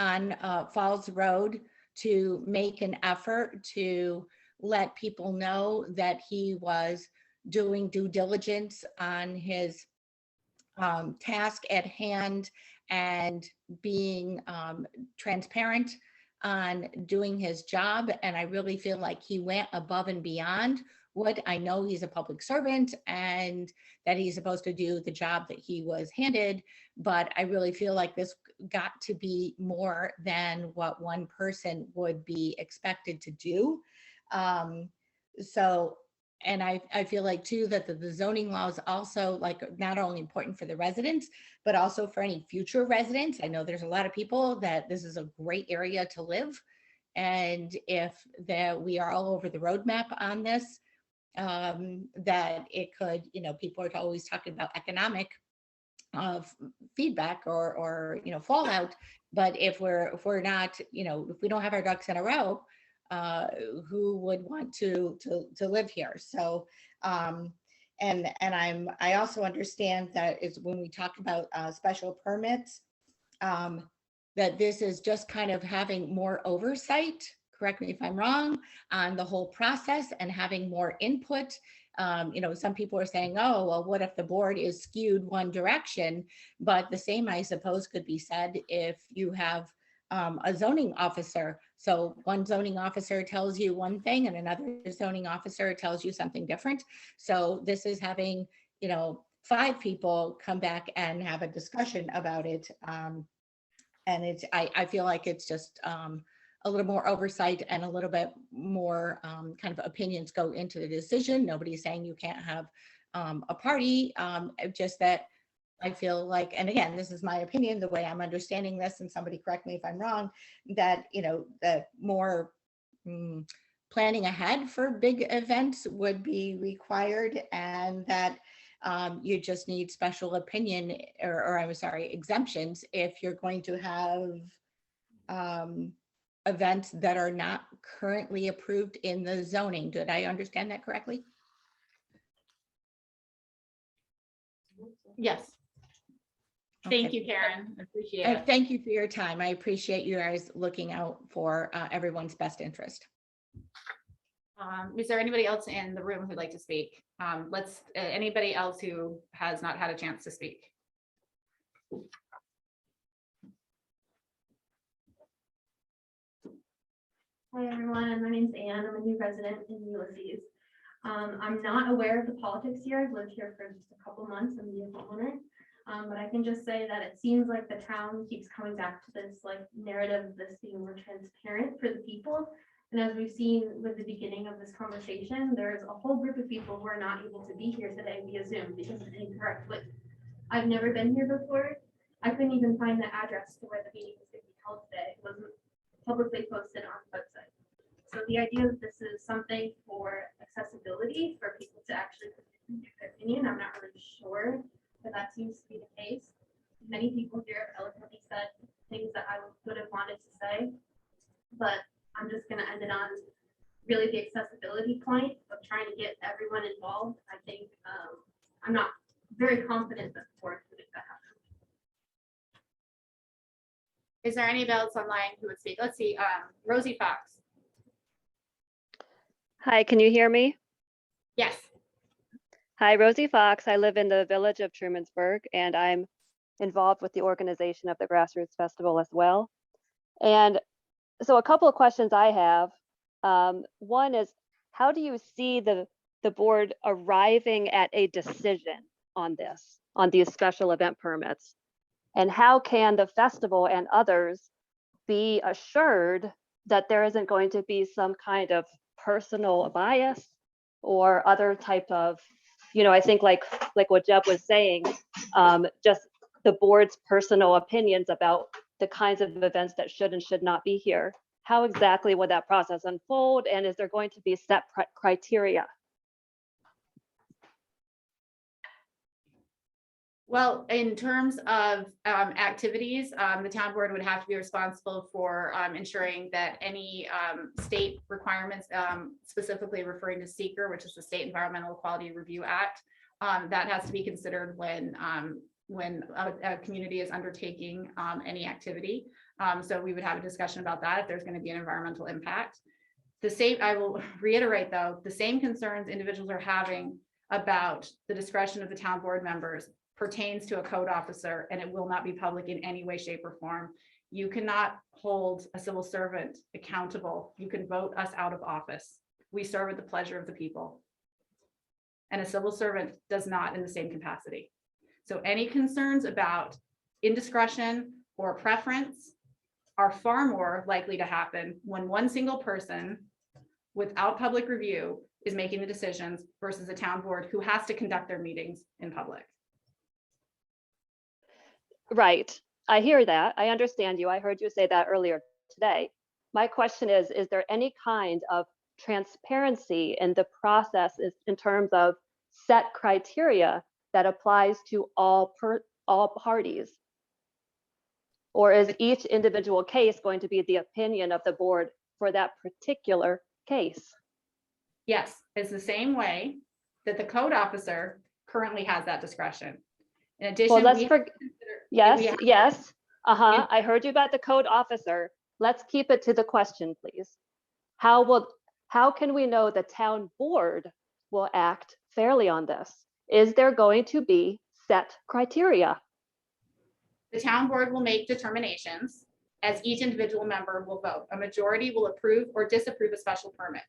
S19: on Falls Road to make an effort to let people know that he was doing due diligence on his task at hand and being transparent on doing his job. And I really feel like he went above and beyond what I know. He's a public servant and that he's supposed to do the job that he was handed. But I really feel like this got to be more than what one person would be expected to do. And I feel like too that the zoning law is also like not only important for the residents, but also for any future residents. I know there's a lot of people that this is a great area to live. And if we are all over the roadmap on this, that it could, people are always talking about economic feedback or, you know, fallout. But if we're not, you know, if we don't have our ducks in a row, who would want to live here? So, I also understand that is when we talk about special permits, that this is just kind of having more oversight, correct me if I'm wrong, on the whole process and having more input. You know, some people are saying, oh, well, what if the board is skewed one direction? But the same, I suppose, could be said if you have a zoning officer. So one zoning officer tells you one thing and another zoning officer tells you something different. So this is having, you know, 5 people come back and have a discussion about it. And I feel like it's just a little more oversight and a little bit more kind of opinions go into the decision. Nobody's saying you can't have a party, just that I feel like, and again, this is my opinion, the way I'm understanding this, and somebody correct me if I'm wrong, that, you know, that more planning ahead for big events would be required, and that you just need special opinion or I'm sorry, exemptions if you're going to have events that are not currently approved in the zoning. Did I understand that correctly?
S1: Yes. Thank you, Karen. I appreciate it.
S19: Thank you for your time. I appreciate you guys looking out for everyone's best interest.
S1: Is there anybody else in the room who'd like to speak? Anybody else who has not had a chance to speak?
S20: Hi everyone, my name's Anne. I'm a new resident in Ulysses. I'm not aware of the politics here. I've lived here for just a couple months. I'm a new homeowner. But I can just say that it seems like the town keeps coming back to this like narrative of this being more transparent for the people. And as we've seen with the beginning of this conversation, there's a whole group of people who are not able to be here today via Zoom because of incorrect link. I've never been here before. I couldn't even find the address to where the meeting was going to be held today. It wasn't publicly posted on the website. So the idea that this is something for accessibility for people to actually put in their opinion, I'm not really sure, but that seems to be the case. Many people here eloquently said things that I would have wanted to say, but I'm just going to end it on really the accessibility point of trying to get everyone involved. I think I'm not very confident that the board can make that happen.
S1: Is there anybody else online who would speak? Let's see, Rosie Fox.
S21: Hi, can you hear me?
S1: Yes.
S21: Hi, Rosie Fox. I live in the village of Trumansburg, and I'm involved with the organization of the Grassroots Festival as well. And so a couple of questions I have. One is, how do you see the board arriving at a decision on this, on these special event permits? And how can the festival and others be assured that there isn't going to be some kind of personal bias or other type of, you know, I think like what Jeb was saying, just the board's personal opinions about the kinds of events that should and should not be here. How exactly would that process unfold? And is there going to be set criteria?
S1: Well, in terms of activities, the town board would have to be responsible for ensuring that any state requirements, specifically referring to SEEKR, which is the State Environmental Quality Review Act, that has to be considered when a community is undertaking any activity. So we would have a discussion about that if there's going to be an environmental impact. The same, I will reiterate though, the same concerns individuals are having about the discretion of the town board members pertains to a code officer, and it will not be public in any way, shape, or form. You cannot hold a civil servant accountable. You can vote us out of office. We serve at the pleasure of the people. And a civil servant does not in the same capacity. So any concerns about indiscretion or preference are far more likely to happen when one single person without public review is making the decisions versus a town board who has to conduct their meetings in public.
S21: Right. I hear that. I understand you. I heard you say that earlier today. My question is there any kind of transparency in the process in terms of set criteria that applies to all all parties? Or is each individual case going to be the opinion of the board for that particular case?
S1: Yes, it's the same way that the code officer currently has that discretion. In addition,
S21: Well, let's
S1: we have to
S21: forget,
S1: consider-
S21: yes,
S1: we have-
S21: yes, I heard you about the code officer. Let's keep it to the question, please. How can we know the town board will act fairly on this? Is there going to be set criteria?
S1: The town board will make determinations as each individual member will vote. A majority will approve or disapprove a special permit.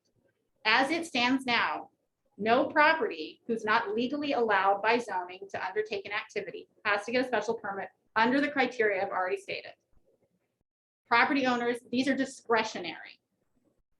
S1: As it stands now, no property who's not legally allowed by zoning to undertake an activity has to get a special permit under the criteria I've already stated. Property owners, these are discretionary.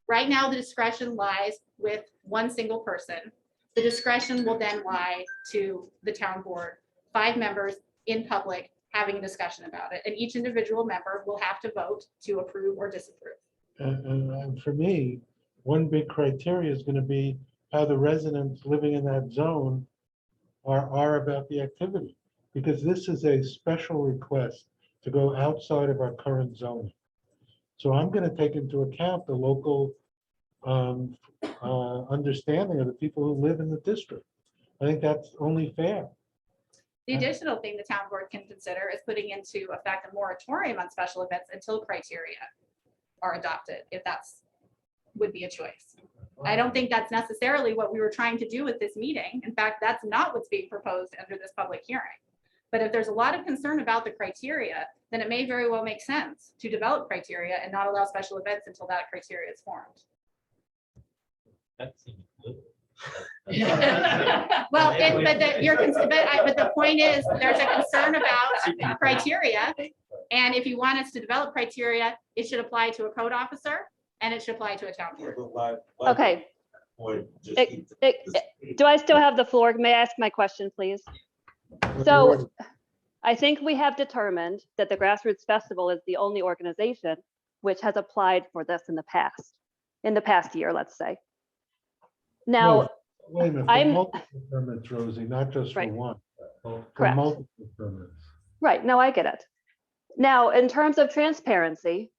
S1: Right now, the discretion lies with one single person. The discretion will then lie to the town board, 5 members in public having a discussion about it, and each individual member will have to vote to approve or disapprove.
S3: And for me, one big criteria is going to be how the residents living in that zone are about the activity. Because this is a special request to go outside of our current zoning. So I'm going to take into account the local understanding of the people who live in the district. I think that's only fair.
S1: The additional thing the town board can consider is putting into effect a moratorium on special events until criteria are adopted, if that's would be a choice. I don't think that's necessarily what we were trying to do with this meeting. In fact, that's not what's being proposed under this public hearing. But if there's a lot of concern about the criteria, then it may very well make sense to develop criteria and not allow special events until that criteria is formed.
S18: That seems good.
S1: Well, but the point is, there's a concern about criteria. And if you want us to develop criteria, it should apply to a code officer and it should apply to a town board.
S21: Okay. Do I still have the floor? May I ask my question, please? So I think we have determined that the Grassroots Festival is the only organization which has applied for this in the past year, let's say. Now,
S3: No, wait a minute, for
S21: I'm
S3: multiple permits, Rosie, not just for
S21: Right.
S3: one. For
S21: Correct.
S3: multiple permits.
S21: Right, no, I get it. Now, in terms of transparency,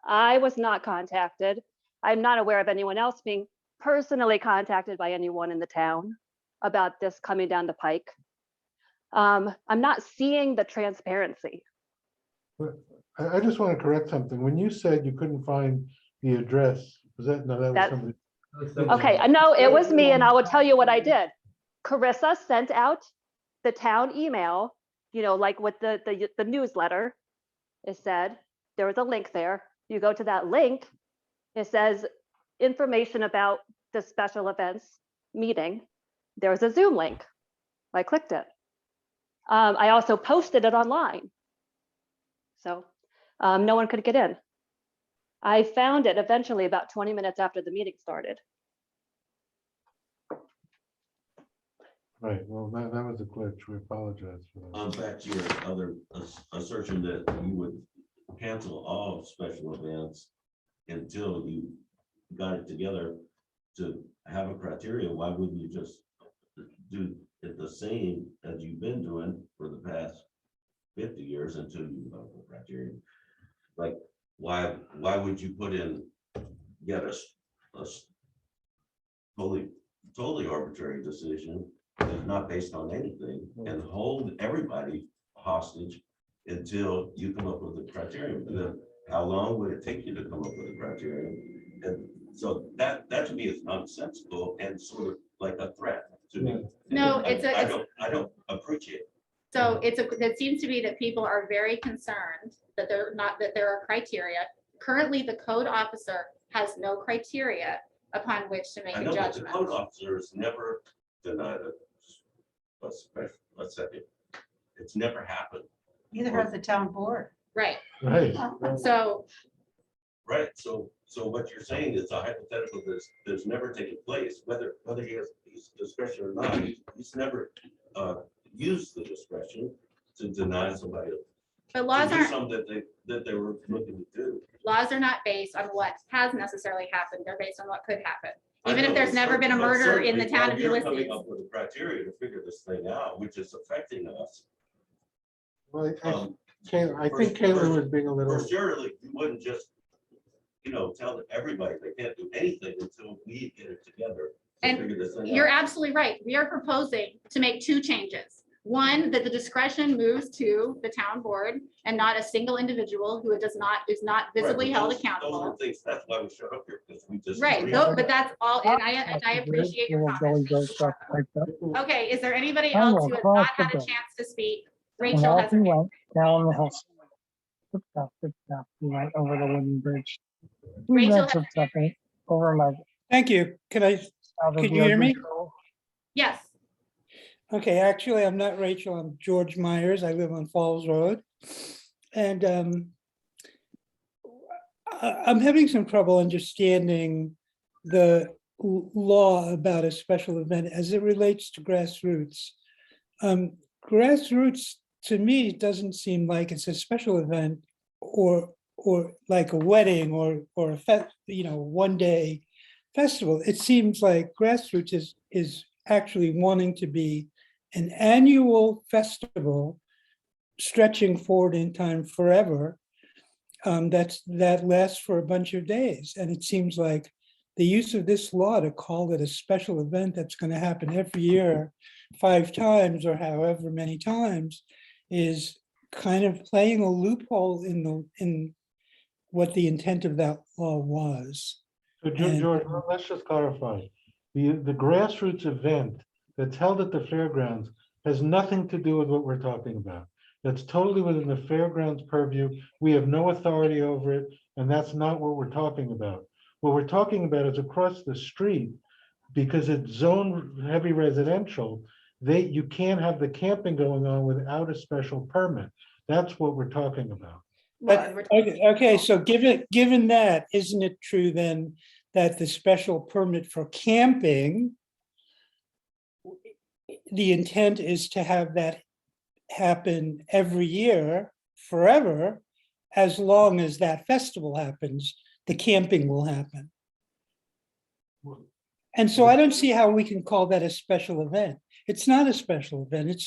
S21: I was not contacted. I'm not aware of anyone else being personally contacted by anyone in the town about this coming down the pike. I'm not seeing the transparency.
S3: But I just want to correct something. When you said you couldn't find the address, was that, no, that was somebody.
S21: Okay, no, it was me, and I will tell you what I did. Carissa sent out the town email, like with the newsletter. It said, there was a link there. You go to that link, it says information about the special events meeting. There's a Zoom link. I clicked it. I also posted it online. So no one could get in. I found it eventually about 20 minutes after the meeting started.
S3: Right, well, that was a glitch. We apologize for that.
S13: Back to your other assertion that you would cancel all special events until you got it together to have a criteria. Why wouldn't you just do it the same as you've been doing for the past 50 years until you develop a criteria? Like, why would you put in yet a totally arbitrary decision that's not based on anything and hold everybody hostage until you come up with a criterion? And then how long would it take you to come up with a criterion? And so that to me is nonsensical and sort of like a threat to me.
S1: No,
S13: And I don't appreciate it.
S1: So it seems to be that people are very concerned that there are criteria. Currently, the code officer has no criteria upon which to make
S13: I
S1: a
S13: know that the
S1: judgment.
S13: code officers never denied a second. It's never happened.
S4: Neither has the town board.
S1: Right.
S3: Right.
S1: So
S13: Right, so what you're saying is a hypothetical that's never taken place, whether he has discretion or not, he's never used the discretion to deny somebody.
S1: But laws
S13: to do
S1: aren't-
S13: something that they were looking to do.
S1: laws are not based on what has necessarily happened. They're based on what could happen.
S13: I
S1: Even if
S13: know,
S1: there's
S13: but
S1: never been a
S13: but
S1: murder in the
S13: certainly
S1: town
S13: while
S1: of
S13: you're
S1: Ulysses.
S13: coming up with a criteria to figure this thing out, which is affecting us.
S3: Well,
S13: Um,
S3: I think Kayla was being a little.
S13: For sure, like, you wouldn't just, tell everybody they can't do anything until we get it together. to
S1: And
S13: figure this thing
S1: you're
S13: out.
S1: absolutely right. We are proposing to make two changes. One, that the discretion moves to the town board and not a single individual who is not visibly
S13: Right, but
S1: held
S13: those are
S1: accountable.
S13: things, that's why we showed up here, because we just.
S1: Right,
S13: agreed.
S1: but that's all, and I appreciate your comments. Okay, is there anybody else who has not had a chance to speak? Rachel has.
S7: Down the hill. Good stuff. We went over the wooden bridge. We
S1: Rachel
S7: read some stuff over my.
S22: Thank you. Can you hear me?
S1: Yes.
S22: Okay, actually, I'm not Rachel. I'm George Myers. I live on Falls Road. And I'm having some trouble understanding the law about a special event as it relates to grassroots. Grassroots, to me, doesn't seem like it's a special event or like a wedding or a one day festival. It seems like grassroots is actually wanting to be an annual festival stretching forward in time forever. That lasts for a bunch of days. And it seems like the use of this law to call it a special event that's going to happen every year 5 times or however many times is kind of playing a loophole in what the intent of that law was.
S3: So George, let's just clarify. The grassroots event that's held at the fairgrounds has nothing to do with what we're talking about. That's totally within the fairgrounds purview. We have no authority over it, and that's not what we're talking about. What we're talking about is across the street, because it's zone heavy residential, you can't have the camping going on without a special permit. That's what we're talking about.
S22: But, okay, so given that, isn't it true then that the special permit for camping, the intent is to have that happen every year forever, as long as that festival happens, the camping will happen. And so I don't see how we can call that a special event. It's not a special event.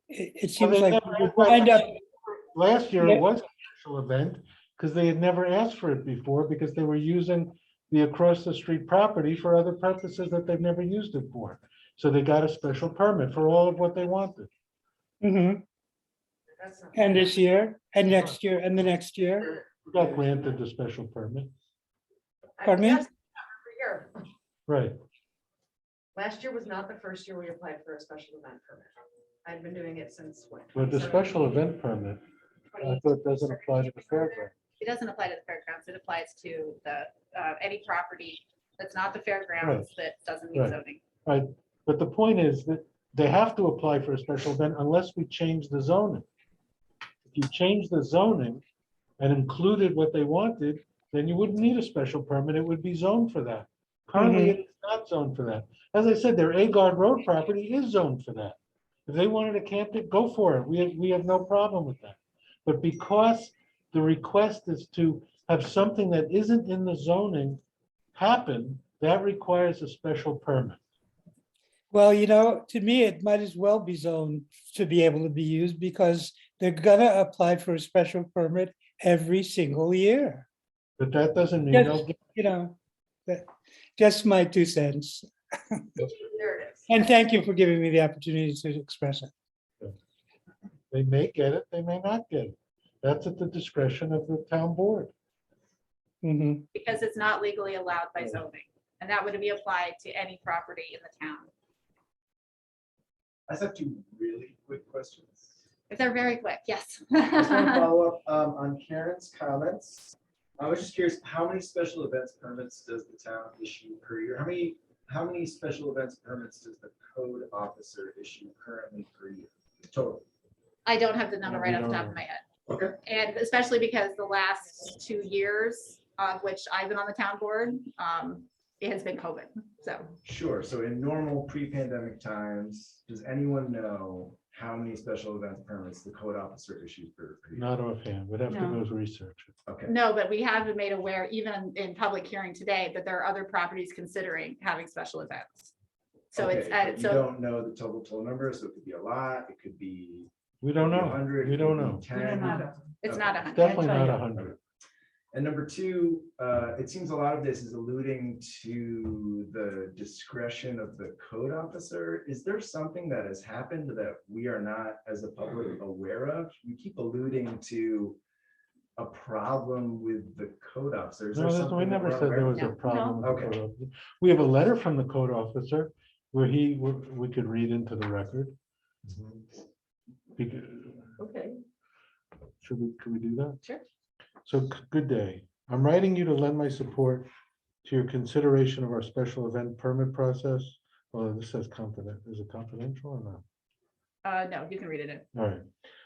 S22: It seems like we wind up.
S3: Last year it was a special event because they had never asked for it before because they were using the across the street property for other purposes that they've never used it for. So they got a special permit for all of what they wanted.
S22: Mm-hmm. And this year, and next year, and the next year.
S3: We got granted the special permit.
S22: Pardon me?
S10: Year.
S3: Right.
S10: Last year was not the first year we applied for a special event permit. I've been doing it since when?
S3: But the special event permit, I thought doesn't apply to the fairground.
S1: It doesn't apply to the fairgrounds. It applies to the any property that's not the fairgrounds that doesn't meet
S3: Right.
S1: zoning.
S3: Right. But the point is that they have to apply for a special event unless we change the zoning. If you change the zoning and included what they wanted, then you wouldn't need a special permit. It would be zoned for that. Currently, it's not zoned for that. As I said, their Agard Road property is zoned for that. If they wanted to camp it, go for it. We have no problem with that. But because the request is to have something that isn't in the zoning happen, that requires a special permit.
S22: Well, to me, it might as well be zoned to be able to be used because they're gonna apply for a special permit every single year.
S3: But that doesn't mean they'll get.
S22: Just my 2 cents.
S10: There it is.
S22: And thank you for giving me the opportunity to express it.
S3: They may get it, they may not get it. That's at the discretion of the town board.
S22: Mm-hmm.
S1: Because it's not legally allowed by zoning. And that would be applied to any property in the town.
S23: I just have 2 really quick questions.
S1: If they're very quick, yes.
S23: I just want to follow up on Karen's comments. I was just curious, how many special events permits does the town issue per year? How many special events permits does the code officer issue currently per year? Total.
S1: I don't have the number right off the top of my head.
S23: Okay.
S1: And especially because the last 2 years, which I've been on the town board, it has been COVID, so.
S23: Sure. So in normal pre-pandemic times, does anyone know how many special events permits the code officer issues per year?
S3: Not offhand, we'd have to
S1: No.
S3: go research it.
S23: Okay.
S1: No, but we have been made aware, even in public hearing today, that there are other properties considering having special events. So
S23: Okay,
S1: it's,
S23: but you
S1: so
S23: don't know the total number, so it could be a lot, it could be
S3: We don't know.
S23: 100,
S3: We don't
S23: maybe
S3: know.
S23: 10?
S1: It's
S23: Okay.
S1: not 100.
S3: Definitely
S4: tell
S3: not
S4: you.
S3: 100.
S23: And number two, it seems a lot of this is alluding to the discretion of the code officer. Is there something that has happened that we are not, as a public, aware of? You keep alluding to a problem with the code officer. Is there
S3: No, we
S23: something that
S3: never
S23: we're
S3: said there
S23: aware
S3: was a
S23: of?
S3: problem with the
S23: Okay.
S3: code officer. We have a letter from the code officer where we could read into the record. Bec-
S1: Okay.
S3: Could we do that?
S1: Sure.
S3: So, good day. I'm writing you to lend my support to your consideration of our special event permit process. Well, this says confident. Is it confidential or not?
S1: No, you can read it in.
S3: All right.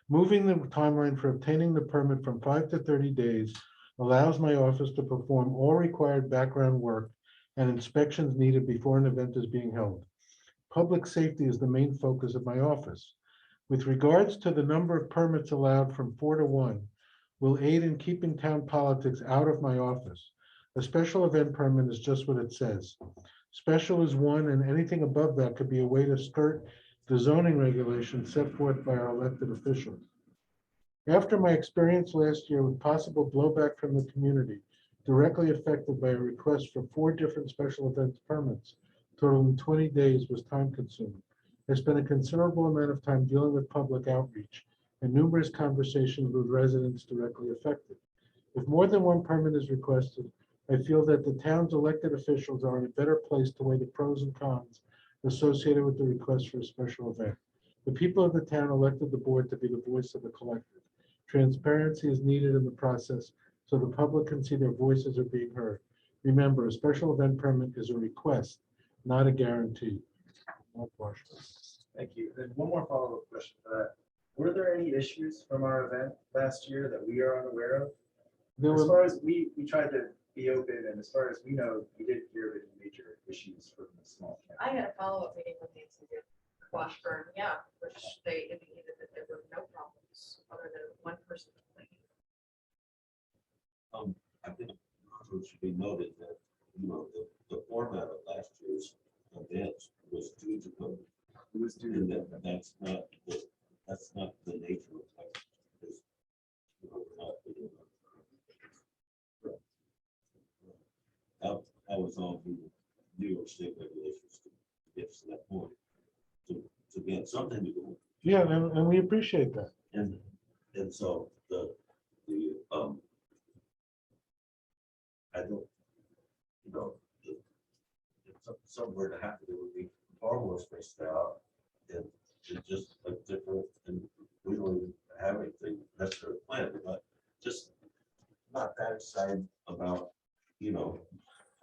S3: Moving the timeline for obtaining the permit from 5 to 30 days allows my office to perform all required background work and inspections needed before an event is being held. Public safety is the main focus of my office. With regards to the number of permits allowed from 4 to 1, will aid in keeping town politics out of my office. A special event permit is just what it says. Special is 1, and anything above that could be a way to skirt the zoning regulations set forth by our elected officials. After my experience last year with possible blowback from the community, directly affected by a request for 4 different special events permits, totaling 20 days, was time consuming. I spent a considerable amount of time dealing with public outreach and numerous conversations with residents directly affected. If more than 1 permit is requested, I feel that the town's elected officials are in a better place to weigh the pros and cons associated with the request for a special event. The people of the town elected the board to be the voice of the collective. Transparency is needed in the process so the public can see their voices are being heard. Remember, a special event permit is a request, not a guarantee. Not partial.
S23: Thank you. Then one more follow-up question for that. Were there any issues from our event last year that we are unaware of?
S3: There
S23: As
S3: were-
S23: far as we tried to be open, and as far as we know, we didn't hear of any major issues from the small camp.
S10: I had a follow-up meeting with Nancy Washburn, yeah, which they indicated that there were no problems other than one person complaining.
S13: I think it should be noted that, the format of last year's event was due to COVID.
S23: It was due
S13: And
S23: to
S13: that's not the nature of Texas. It's, we're not doing that. That was all through New York State regulations to get to that point, to get something to do.
S3: Yeah, and we appreciate that.
S13: And so I don't, if somewhere to happen, it would be far more spaced out and just a different, and we don't even have anything necessarily planned, but just not that excited about,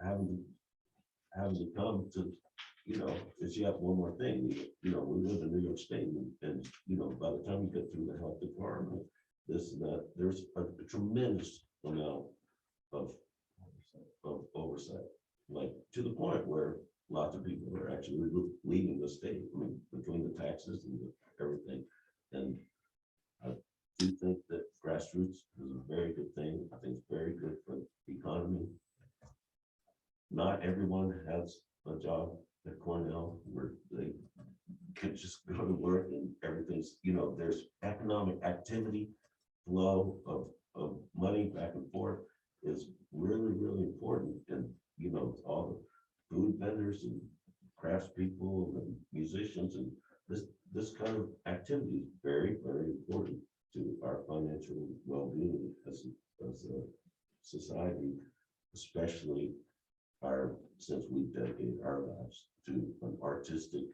S13: having to come to, is you have one more thing, we live in New York State and, by the time you get through the health department, this and that, there's a tremendous amount of oversight, like to the point where lots of people are actually leaving the state, I mean, between the taxes and everything. And I do think that grassroots is a very good thing. I think it's very good for the economy. Not everyone has a job at Cornell where they could just go to work and everything's, there's economic activity, flow of money back and forth is really, really important. And, all the food vendors and craftspeople and musicians and this kind of activity is very, very important to our financial well-being as a society, especially since we've dedicated our lives to an artistic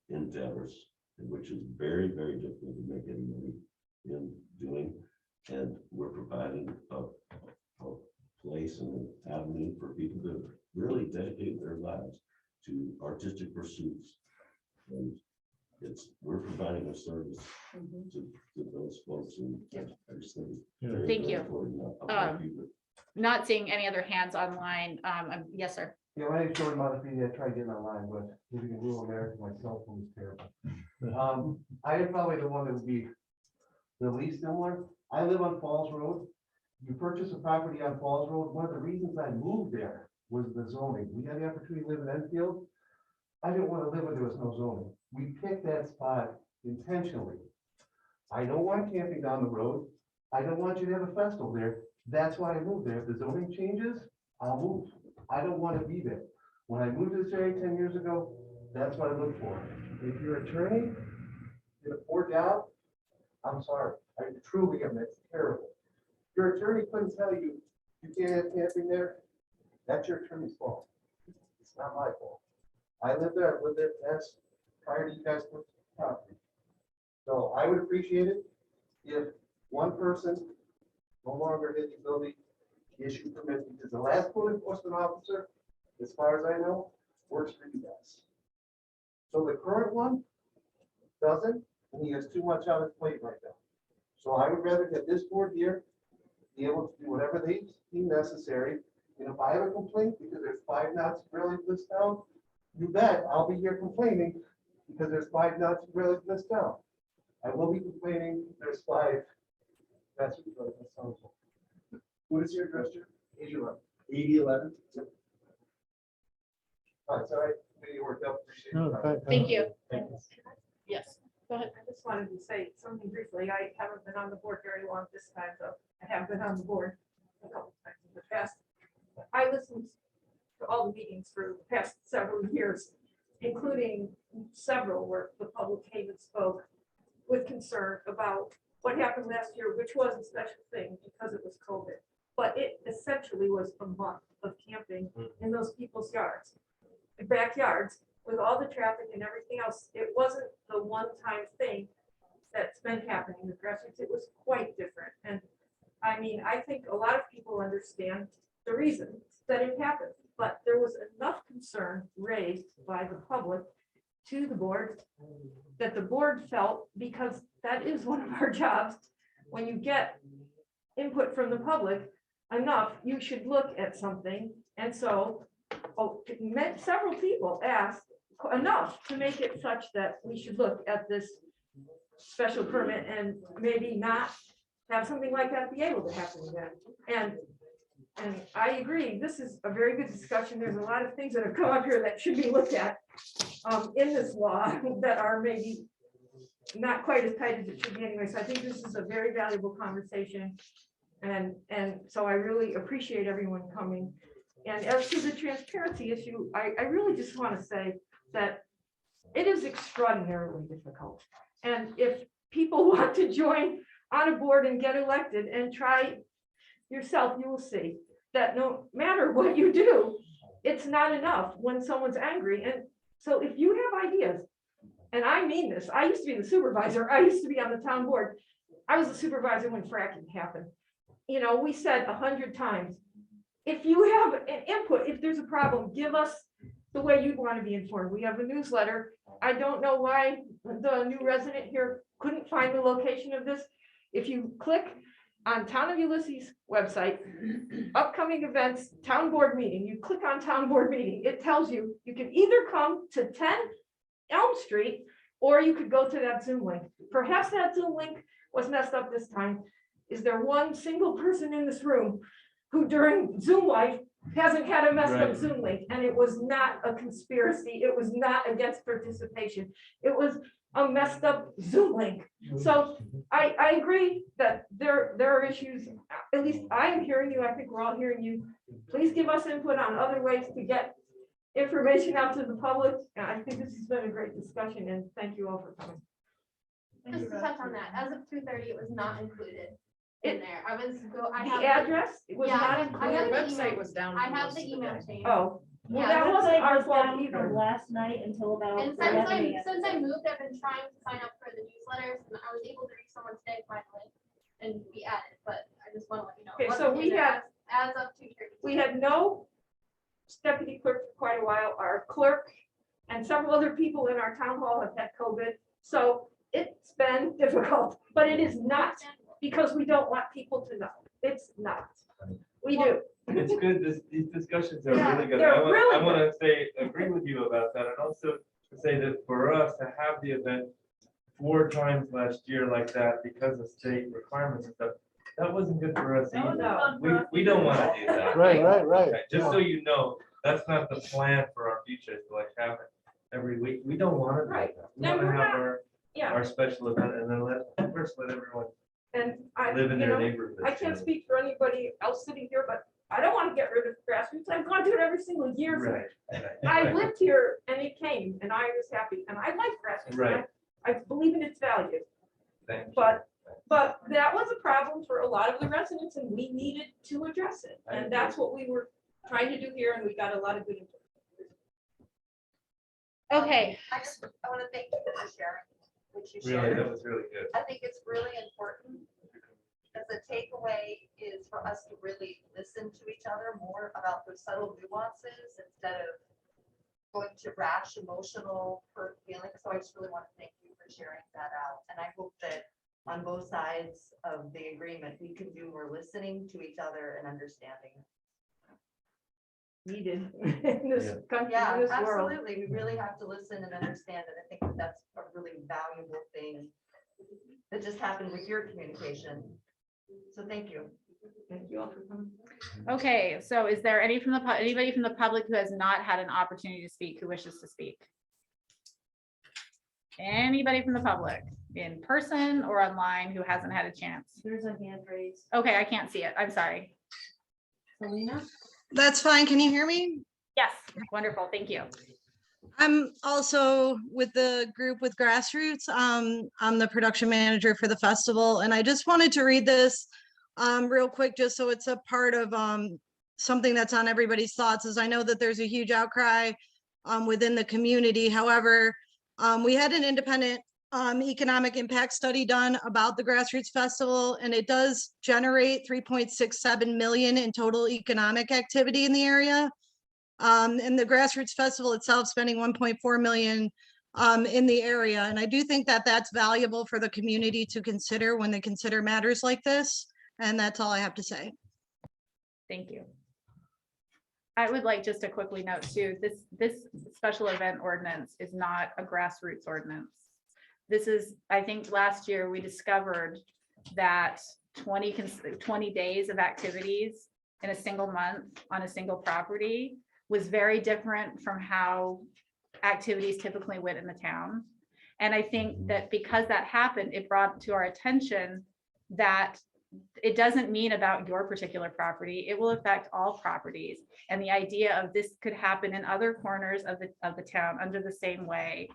S13: endeavors, which is very, very difficult to make any money in doing. And we're providing a place and an avenue for people to really dedicate their lives to artistic pursuits. And we're providing a service to those folks, and I just think it's very,
S1: Thank
S13: very
S1: you.
S13: important. I'm happy with-
S1: Not seeing any other hands online. Yes, sir.
S6: Yeah, my name's Jordan Montefiore. I tried getting online, but living in rural America, my cell phone is terrible. I am probably the one that would be the least similar. I live on Falls Road. You purchase a property on Falls Road. One of the reasons I moved there was the zoning. We had the opportunity to live in Enfield. I didn't want to live where there was no zoning. We picked that spot intentionally. I don't want camping down the road. I don't want you to have a festival there. That's why I moved there. If the zoning changes, I'll move. I don't want to be there. When I moved to this area 10 years ago, that's what I looked for. If your attorney did a poor job, I'm sorry. I truly am. It's terrible. Your attorney couldn't tell you you can't have camping there. That's your attorney's fault. It's not my fault. I lived there. I lived there. That's prior to you guys purchasing the property. So I would appreciate it if one person no longer had the ability to issue permits, because the last code enforcement officer, as far as I know, works for you guys. So the current one doesn't, and he has too much on his plate right now. So I would rather get this board here, be able to do whatever they deem necessary. And if I have a complaint because there's 5 Nazi rallies in this town, you bet I'll be here complaining because there's 5 Nazi rallies in this town. I will be complaining if there's 5. That's what that sounds like. What is your address, Jim? 8011. 8011? Yep. All right, sorry. Maybe it worked out. Appreciate
S3: No,
S6: it.
S1: Thank you.
S6: Thank you.
S1: Yes, go ahead.
S9: I just wanted to say something briefly. I haven't been on the board very long this time, so I have been on the board a couple of times in the past. I listened to all the meetings for the past several years, including several where the public came and spoke with concern about what happened last year, which was a special thing because it was COVID. But it essentially was a month of camping in those people's yards, backyards, with all the traffic and everything else. It wasn't the one-time thing that's been happening with grassroots. It was quite different. And I mean, I think a lot of people understand the reason that it happened, but there was enough concern raised by the public to the board that the board felt, because that is one of our jobs, when you get input from the public enough, you should look at something. And so several people asked enough to make it such that we should look at this special permit and maybe not have something like that be able to happen again. And I agree, this is a very good discussion. There's a lot of things that have come up here that should be looked at in this law that are maybe not quite as tight as it should be anyway. So I think this is a very valuable conversation. And so I really appreciate everyone coming. And as to the transparency issue, I really just want to say that it is extraordinarily difficult. And if people want to join on a board and get elected and try yourself, you will see that no matter what you do, it's not enough when someone's angry. And so if you have ideas, and I mean this, I used to be the supervisor, I used to be on the town board. I was a supervisor when fracking happened. You know, we said 100 times, if you have an input, if there's a problem, give us the way you'd want to be informed. We have a newsletter. I don't know why the new resident here couldn't find the location of this. If you click on Town of Ulysses website, upcoming events, town board meeting, you click on town board meeting, it tells you, you can either come to 10 Elm Street, or you could go to that Zoom link. Perhaps that Zoom link was messed up this time. Is there one single person in this room who during Zoom life hasn't had a messed up Zoom link? And it was not a conspiracy. It was not against participation. It was a messed up Zoom link. So I agree that there are issues. At least I am hearing you. I think we're all hearing you. Please give us input on other ways to get information out to the public. And I think this has been a great discussion, and thank you all for coming.
S20: Just to touch on that, as of 2:30, it was not included in there. I
S1: The
S20: have
S1: address was
S20: Yeah,
S1: not
S20: I
S1: included.
S20: have the
S10: website
S20: email-
S10: was down
S20: I
S10: for
S20: have
S10: most
S20: the
S10: of the
S20: email
S10: day.
S20: chain.
S1: Oh, well,
S20: Yeah,
S1: that
S20: the
S1: wasn't
S20: website
S1: our
S20: was
S1: fault
S20: down
S1: either.
S20: from
S4: last night until about
S20: And since I moved, I've been trying to sign up for the newsletters, and I was able to reach someone today finally and be added, but I just want to let you know. it
S1: Okay, so
S20: wasn't
S1: we
S20: in there
S1: had-
S20: as of 2:30.
S1: We had no deputy clerk for quite a while. Our clerk and several other people in our town hall have had COVID. So it's been difficult, but it is not because we don't want people to know. It's not. We do.
S2: It's good, these discussions are
S1: Yeah,
S2: really good.
S1: they're
S2: I
S1: really
S2: want to say, agree with you about that, and also to say that for us to have the event 4 times last year like that because of state requirements and stuff, that wasn't good for us either.
S1: No.
S2: We don't want to do that.
S3: Right.
S2: Okay, just so you know, that's not the plan for our future, to like have it every week. We don't want to do
S1: Right.
S2: that. We
S1: No,
S2: want to
S1: we're
S2: have
S1: not.
S2: our
S9: Yeah.
S2: our special event and then first let everyone
S9: And I,
S2: live in
S9: you
S2: their
S9: know,
S2: neighborhood.
S9: I can't speak for anybody else sitting here, but I don't want to get rid of grassroots. I've gone to it every single year.
S2: Right.
S9: I lived here and it came and I was happy and I like grassroots.
S2: Right.
S9: I believe in its value,
S2: Thank you.
S9: but that was a problem for a lot of the residents and we needed to address it. And that's what we were trying to do here and we got a lot of good input.
S1: Okay,
S12: I want to thank you for sharing what you
S2: Really,
S12: shared.
S2: that was really good.
S12: I think it's really important. As a takeaway is for us to really listen to each other more about the subtle nuances instead of going to rash, emotional, hurt feelings. So I just really want to thank you for sharing that out. And I hope that on both sides of the agreement, we can do more listening to each other and understanding.
S9: Needed in this country,
S12: Yeah,
S9: in this world.
S12: absolutely. We really have to listen and understand. And I think that that's a really valuable thing that just happened with your communication. So thank you.
S9: Thank you all for coming.
S1: okay, so is there anybody from the public who has not had an opportunity to speak, who wishes to speak? Anybody from the public in person or online who hasn't had a chance?
S4: There's a hand raised.
S1: Okay, I can't see it. I'm sorry.
S4: Selena?
S14: That's fine. Can you hear me?
S1: Yes, wonderful. Thank you.
S14: I'm also with the group with Grassroots. I'm the production manager for the festival, and I just wanted to read this real quick, just so it's a part of something that's on everybody's thoughts. As I know that there's a huge outcry within the community. However, we had an independent economic impact study done about the Grassroots Festival, and it does generate 3.67 million in total economic activity in the area. And the Grassroots Festival itself spending 1.4 million in the area. And I do think that that's valuable for the community to consider when they consider matters like this. And that's all I have to say.
S1: Thank you. I would like just to quickly note too, this special event ordinance is not a grassroots ordinance. This is, I think last year we discovered that 20 days of activities in a single month on a single property was very different from how activities typically went in the town. And I think that because that happened, it brought to our attention that it doesn't mean about your particular property. It will affect all properties. And the idea of this could happen in other corners of the town under the same way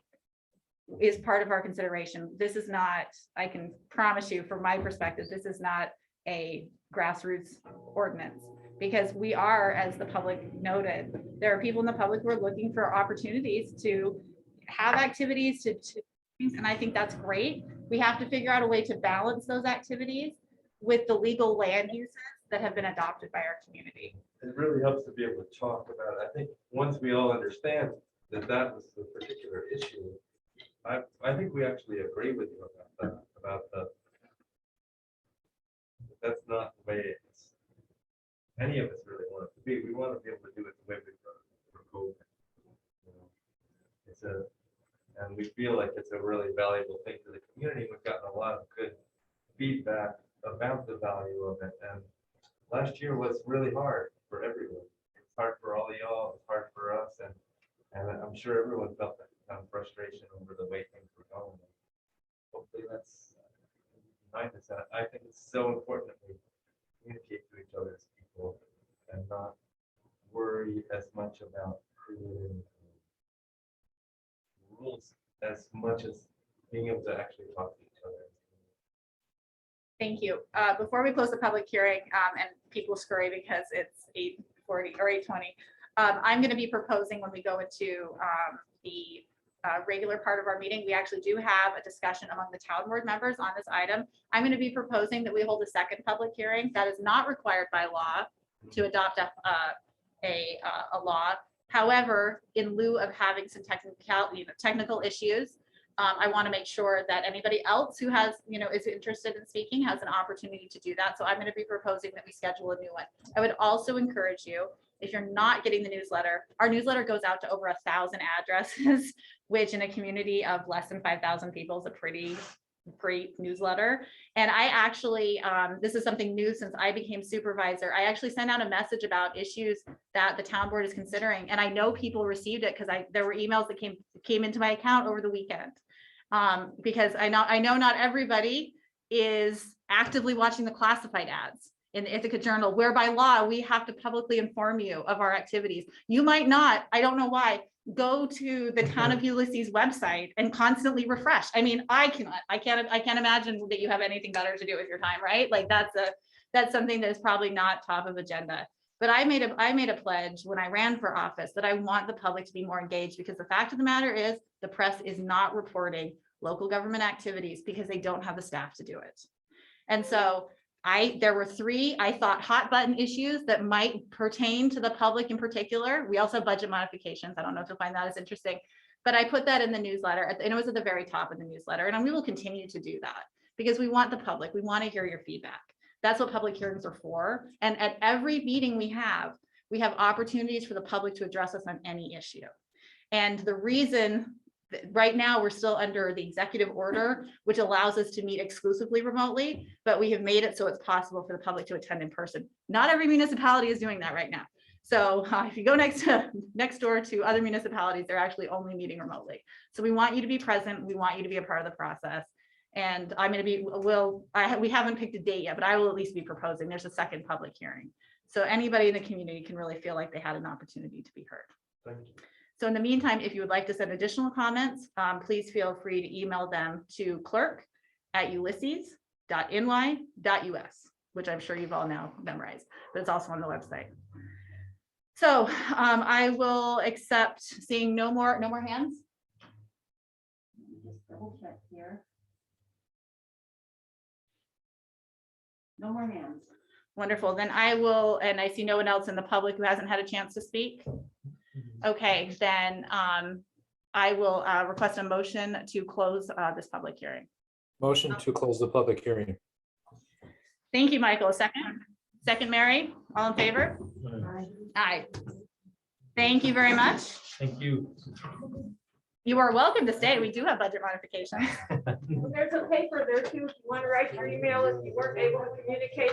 S1: is part of our consideration. This is not, I can promise you from my perspective, this is not a grassroots ordinance, because we are, as the public noted, there are people in the public who are looking for opportunities to have activities and I think that's great. We have to figure out a way to balance those activities with the legal land uses that have been adopted by our community.
S2: It really helps to be able to talk about it. I think once we all understand that that was the particular issue, I think we actually agree with you about that's not the way any of us really want it to be. We want to be able to do it the way we've done it for COVID. You know, and we feel like it's a really valuable thing to the community. We've gotten a lot of good feedback about the value of it. And last year was really hard for everyone. It's hard for all of y'all, it's hard for us. And I'm sure everyone felt that kind of frustration over the way things were going. Hopefully that's behind us. And I think it's so important that we communicate to each other as people and not worry as much about creating rules as much as being able to actually talk to each other.
S1: Thank you. Before we close the public hearing and people scurry because it's 8:40 or 8:20, I'm going to be proposing when we go into the regular part of our meeting, we actually do have a discussion among the town board members on this item. I'm going to be proposing that we hold a second public hearing. That is not required by law to adopt a law. However, in lieu of having some technical issues, I want to make sure that anybody else who has, is interested in speaking has an opportunity to do that. So I'm going to be proposing that we schedule a new one. I would also encourage you, if you're not getting the newsletter, our newsletter goes out to over 1,000 addresses, which in a community of less than 5,000 people is a pretty great newsletter. And I actually, this is something new since I became supervisor. I actually sent out a message about issues that the town board is considering. And I know people received it because there were emails that came into my account over the weekend. Because I know not everybody is actively watching the classified ads in the Ithaca Journal, where by law, we have to publicly inform you of our activities. You might not, I don't know why, go to the Town of Ulysses website and constantly refresh. I mean, I can't imagine that you have anything better to do with your time, right? Like that's something that is probably not top of agenda. But I made a pledge when I ran for office that I want the public to be more engaged, because the fact of the matter is the press is not reporting local government activities because they don't have the staff to do it. And so there were 3, I thought, hot button issues that might pertain to the public in particular. We also have budget modifications. I don't know if you'll find that as interesting, but I put that in the newsletter, and it was at the very top of the newsletter. And we will continue to do that because we want the public, we want to hear your feedback. That's what public hearings are for. And at every meeting we have opportunities for the public to address us on any issue. And the reason right now we're still under the executive order, which allows us to meet exclusively remotely, but we have made it so it's possible for the public to attend in person. Not every municipality is doing that right now. So if you go next door to other municipalities, they're actually only meeting remotely. So we want you to be present. We want you to be a part of the process. And I'm going to be, we haven't picked a date yet, but I will at least be proposing. There's a second public hearing. So anybody in the community can really feel like they had an opportunity to be heard.
S2: Thank you.
S1: So in the meantime, if you would like to send additional comments, please feel free to email them to clerk@ulysses.ny.us, which I'm sure you've all now memorized, but it's also on the website. So I will accept, seeing no more hands.
S4: Just double check here. No more hands.
S1: Wonderful. Then I will, and I see no one else in the public who hasn't had a chance to speak. Okay, then I will request a motion to close this public hearing.
S5: Motion to close the public hearing.
S1: Thank you, Michael. Second, Mary, all in favor? Aye. Thank you very much.
S2: Thank you.
S1: You are welcome to stay. We do have budget modifications.
S9: There's a paper there too, if you want to write your email if you weren't able to communicate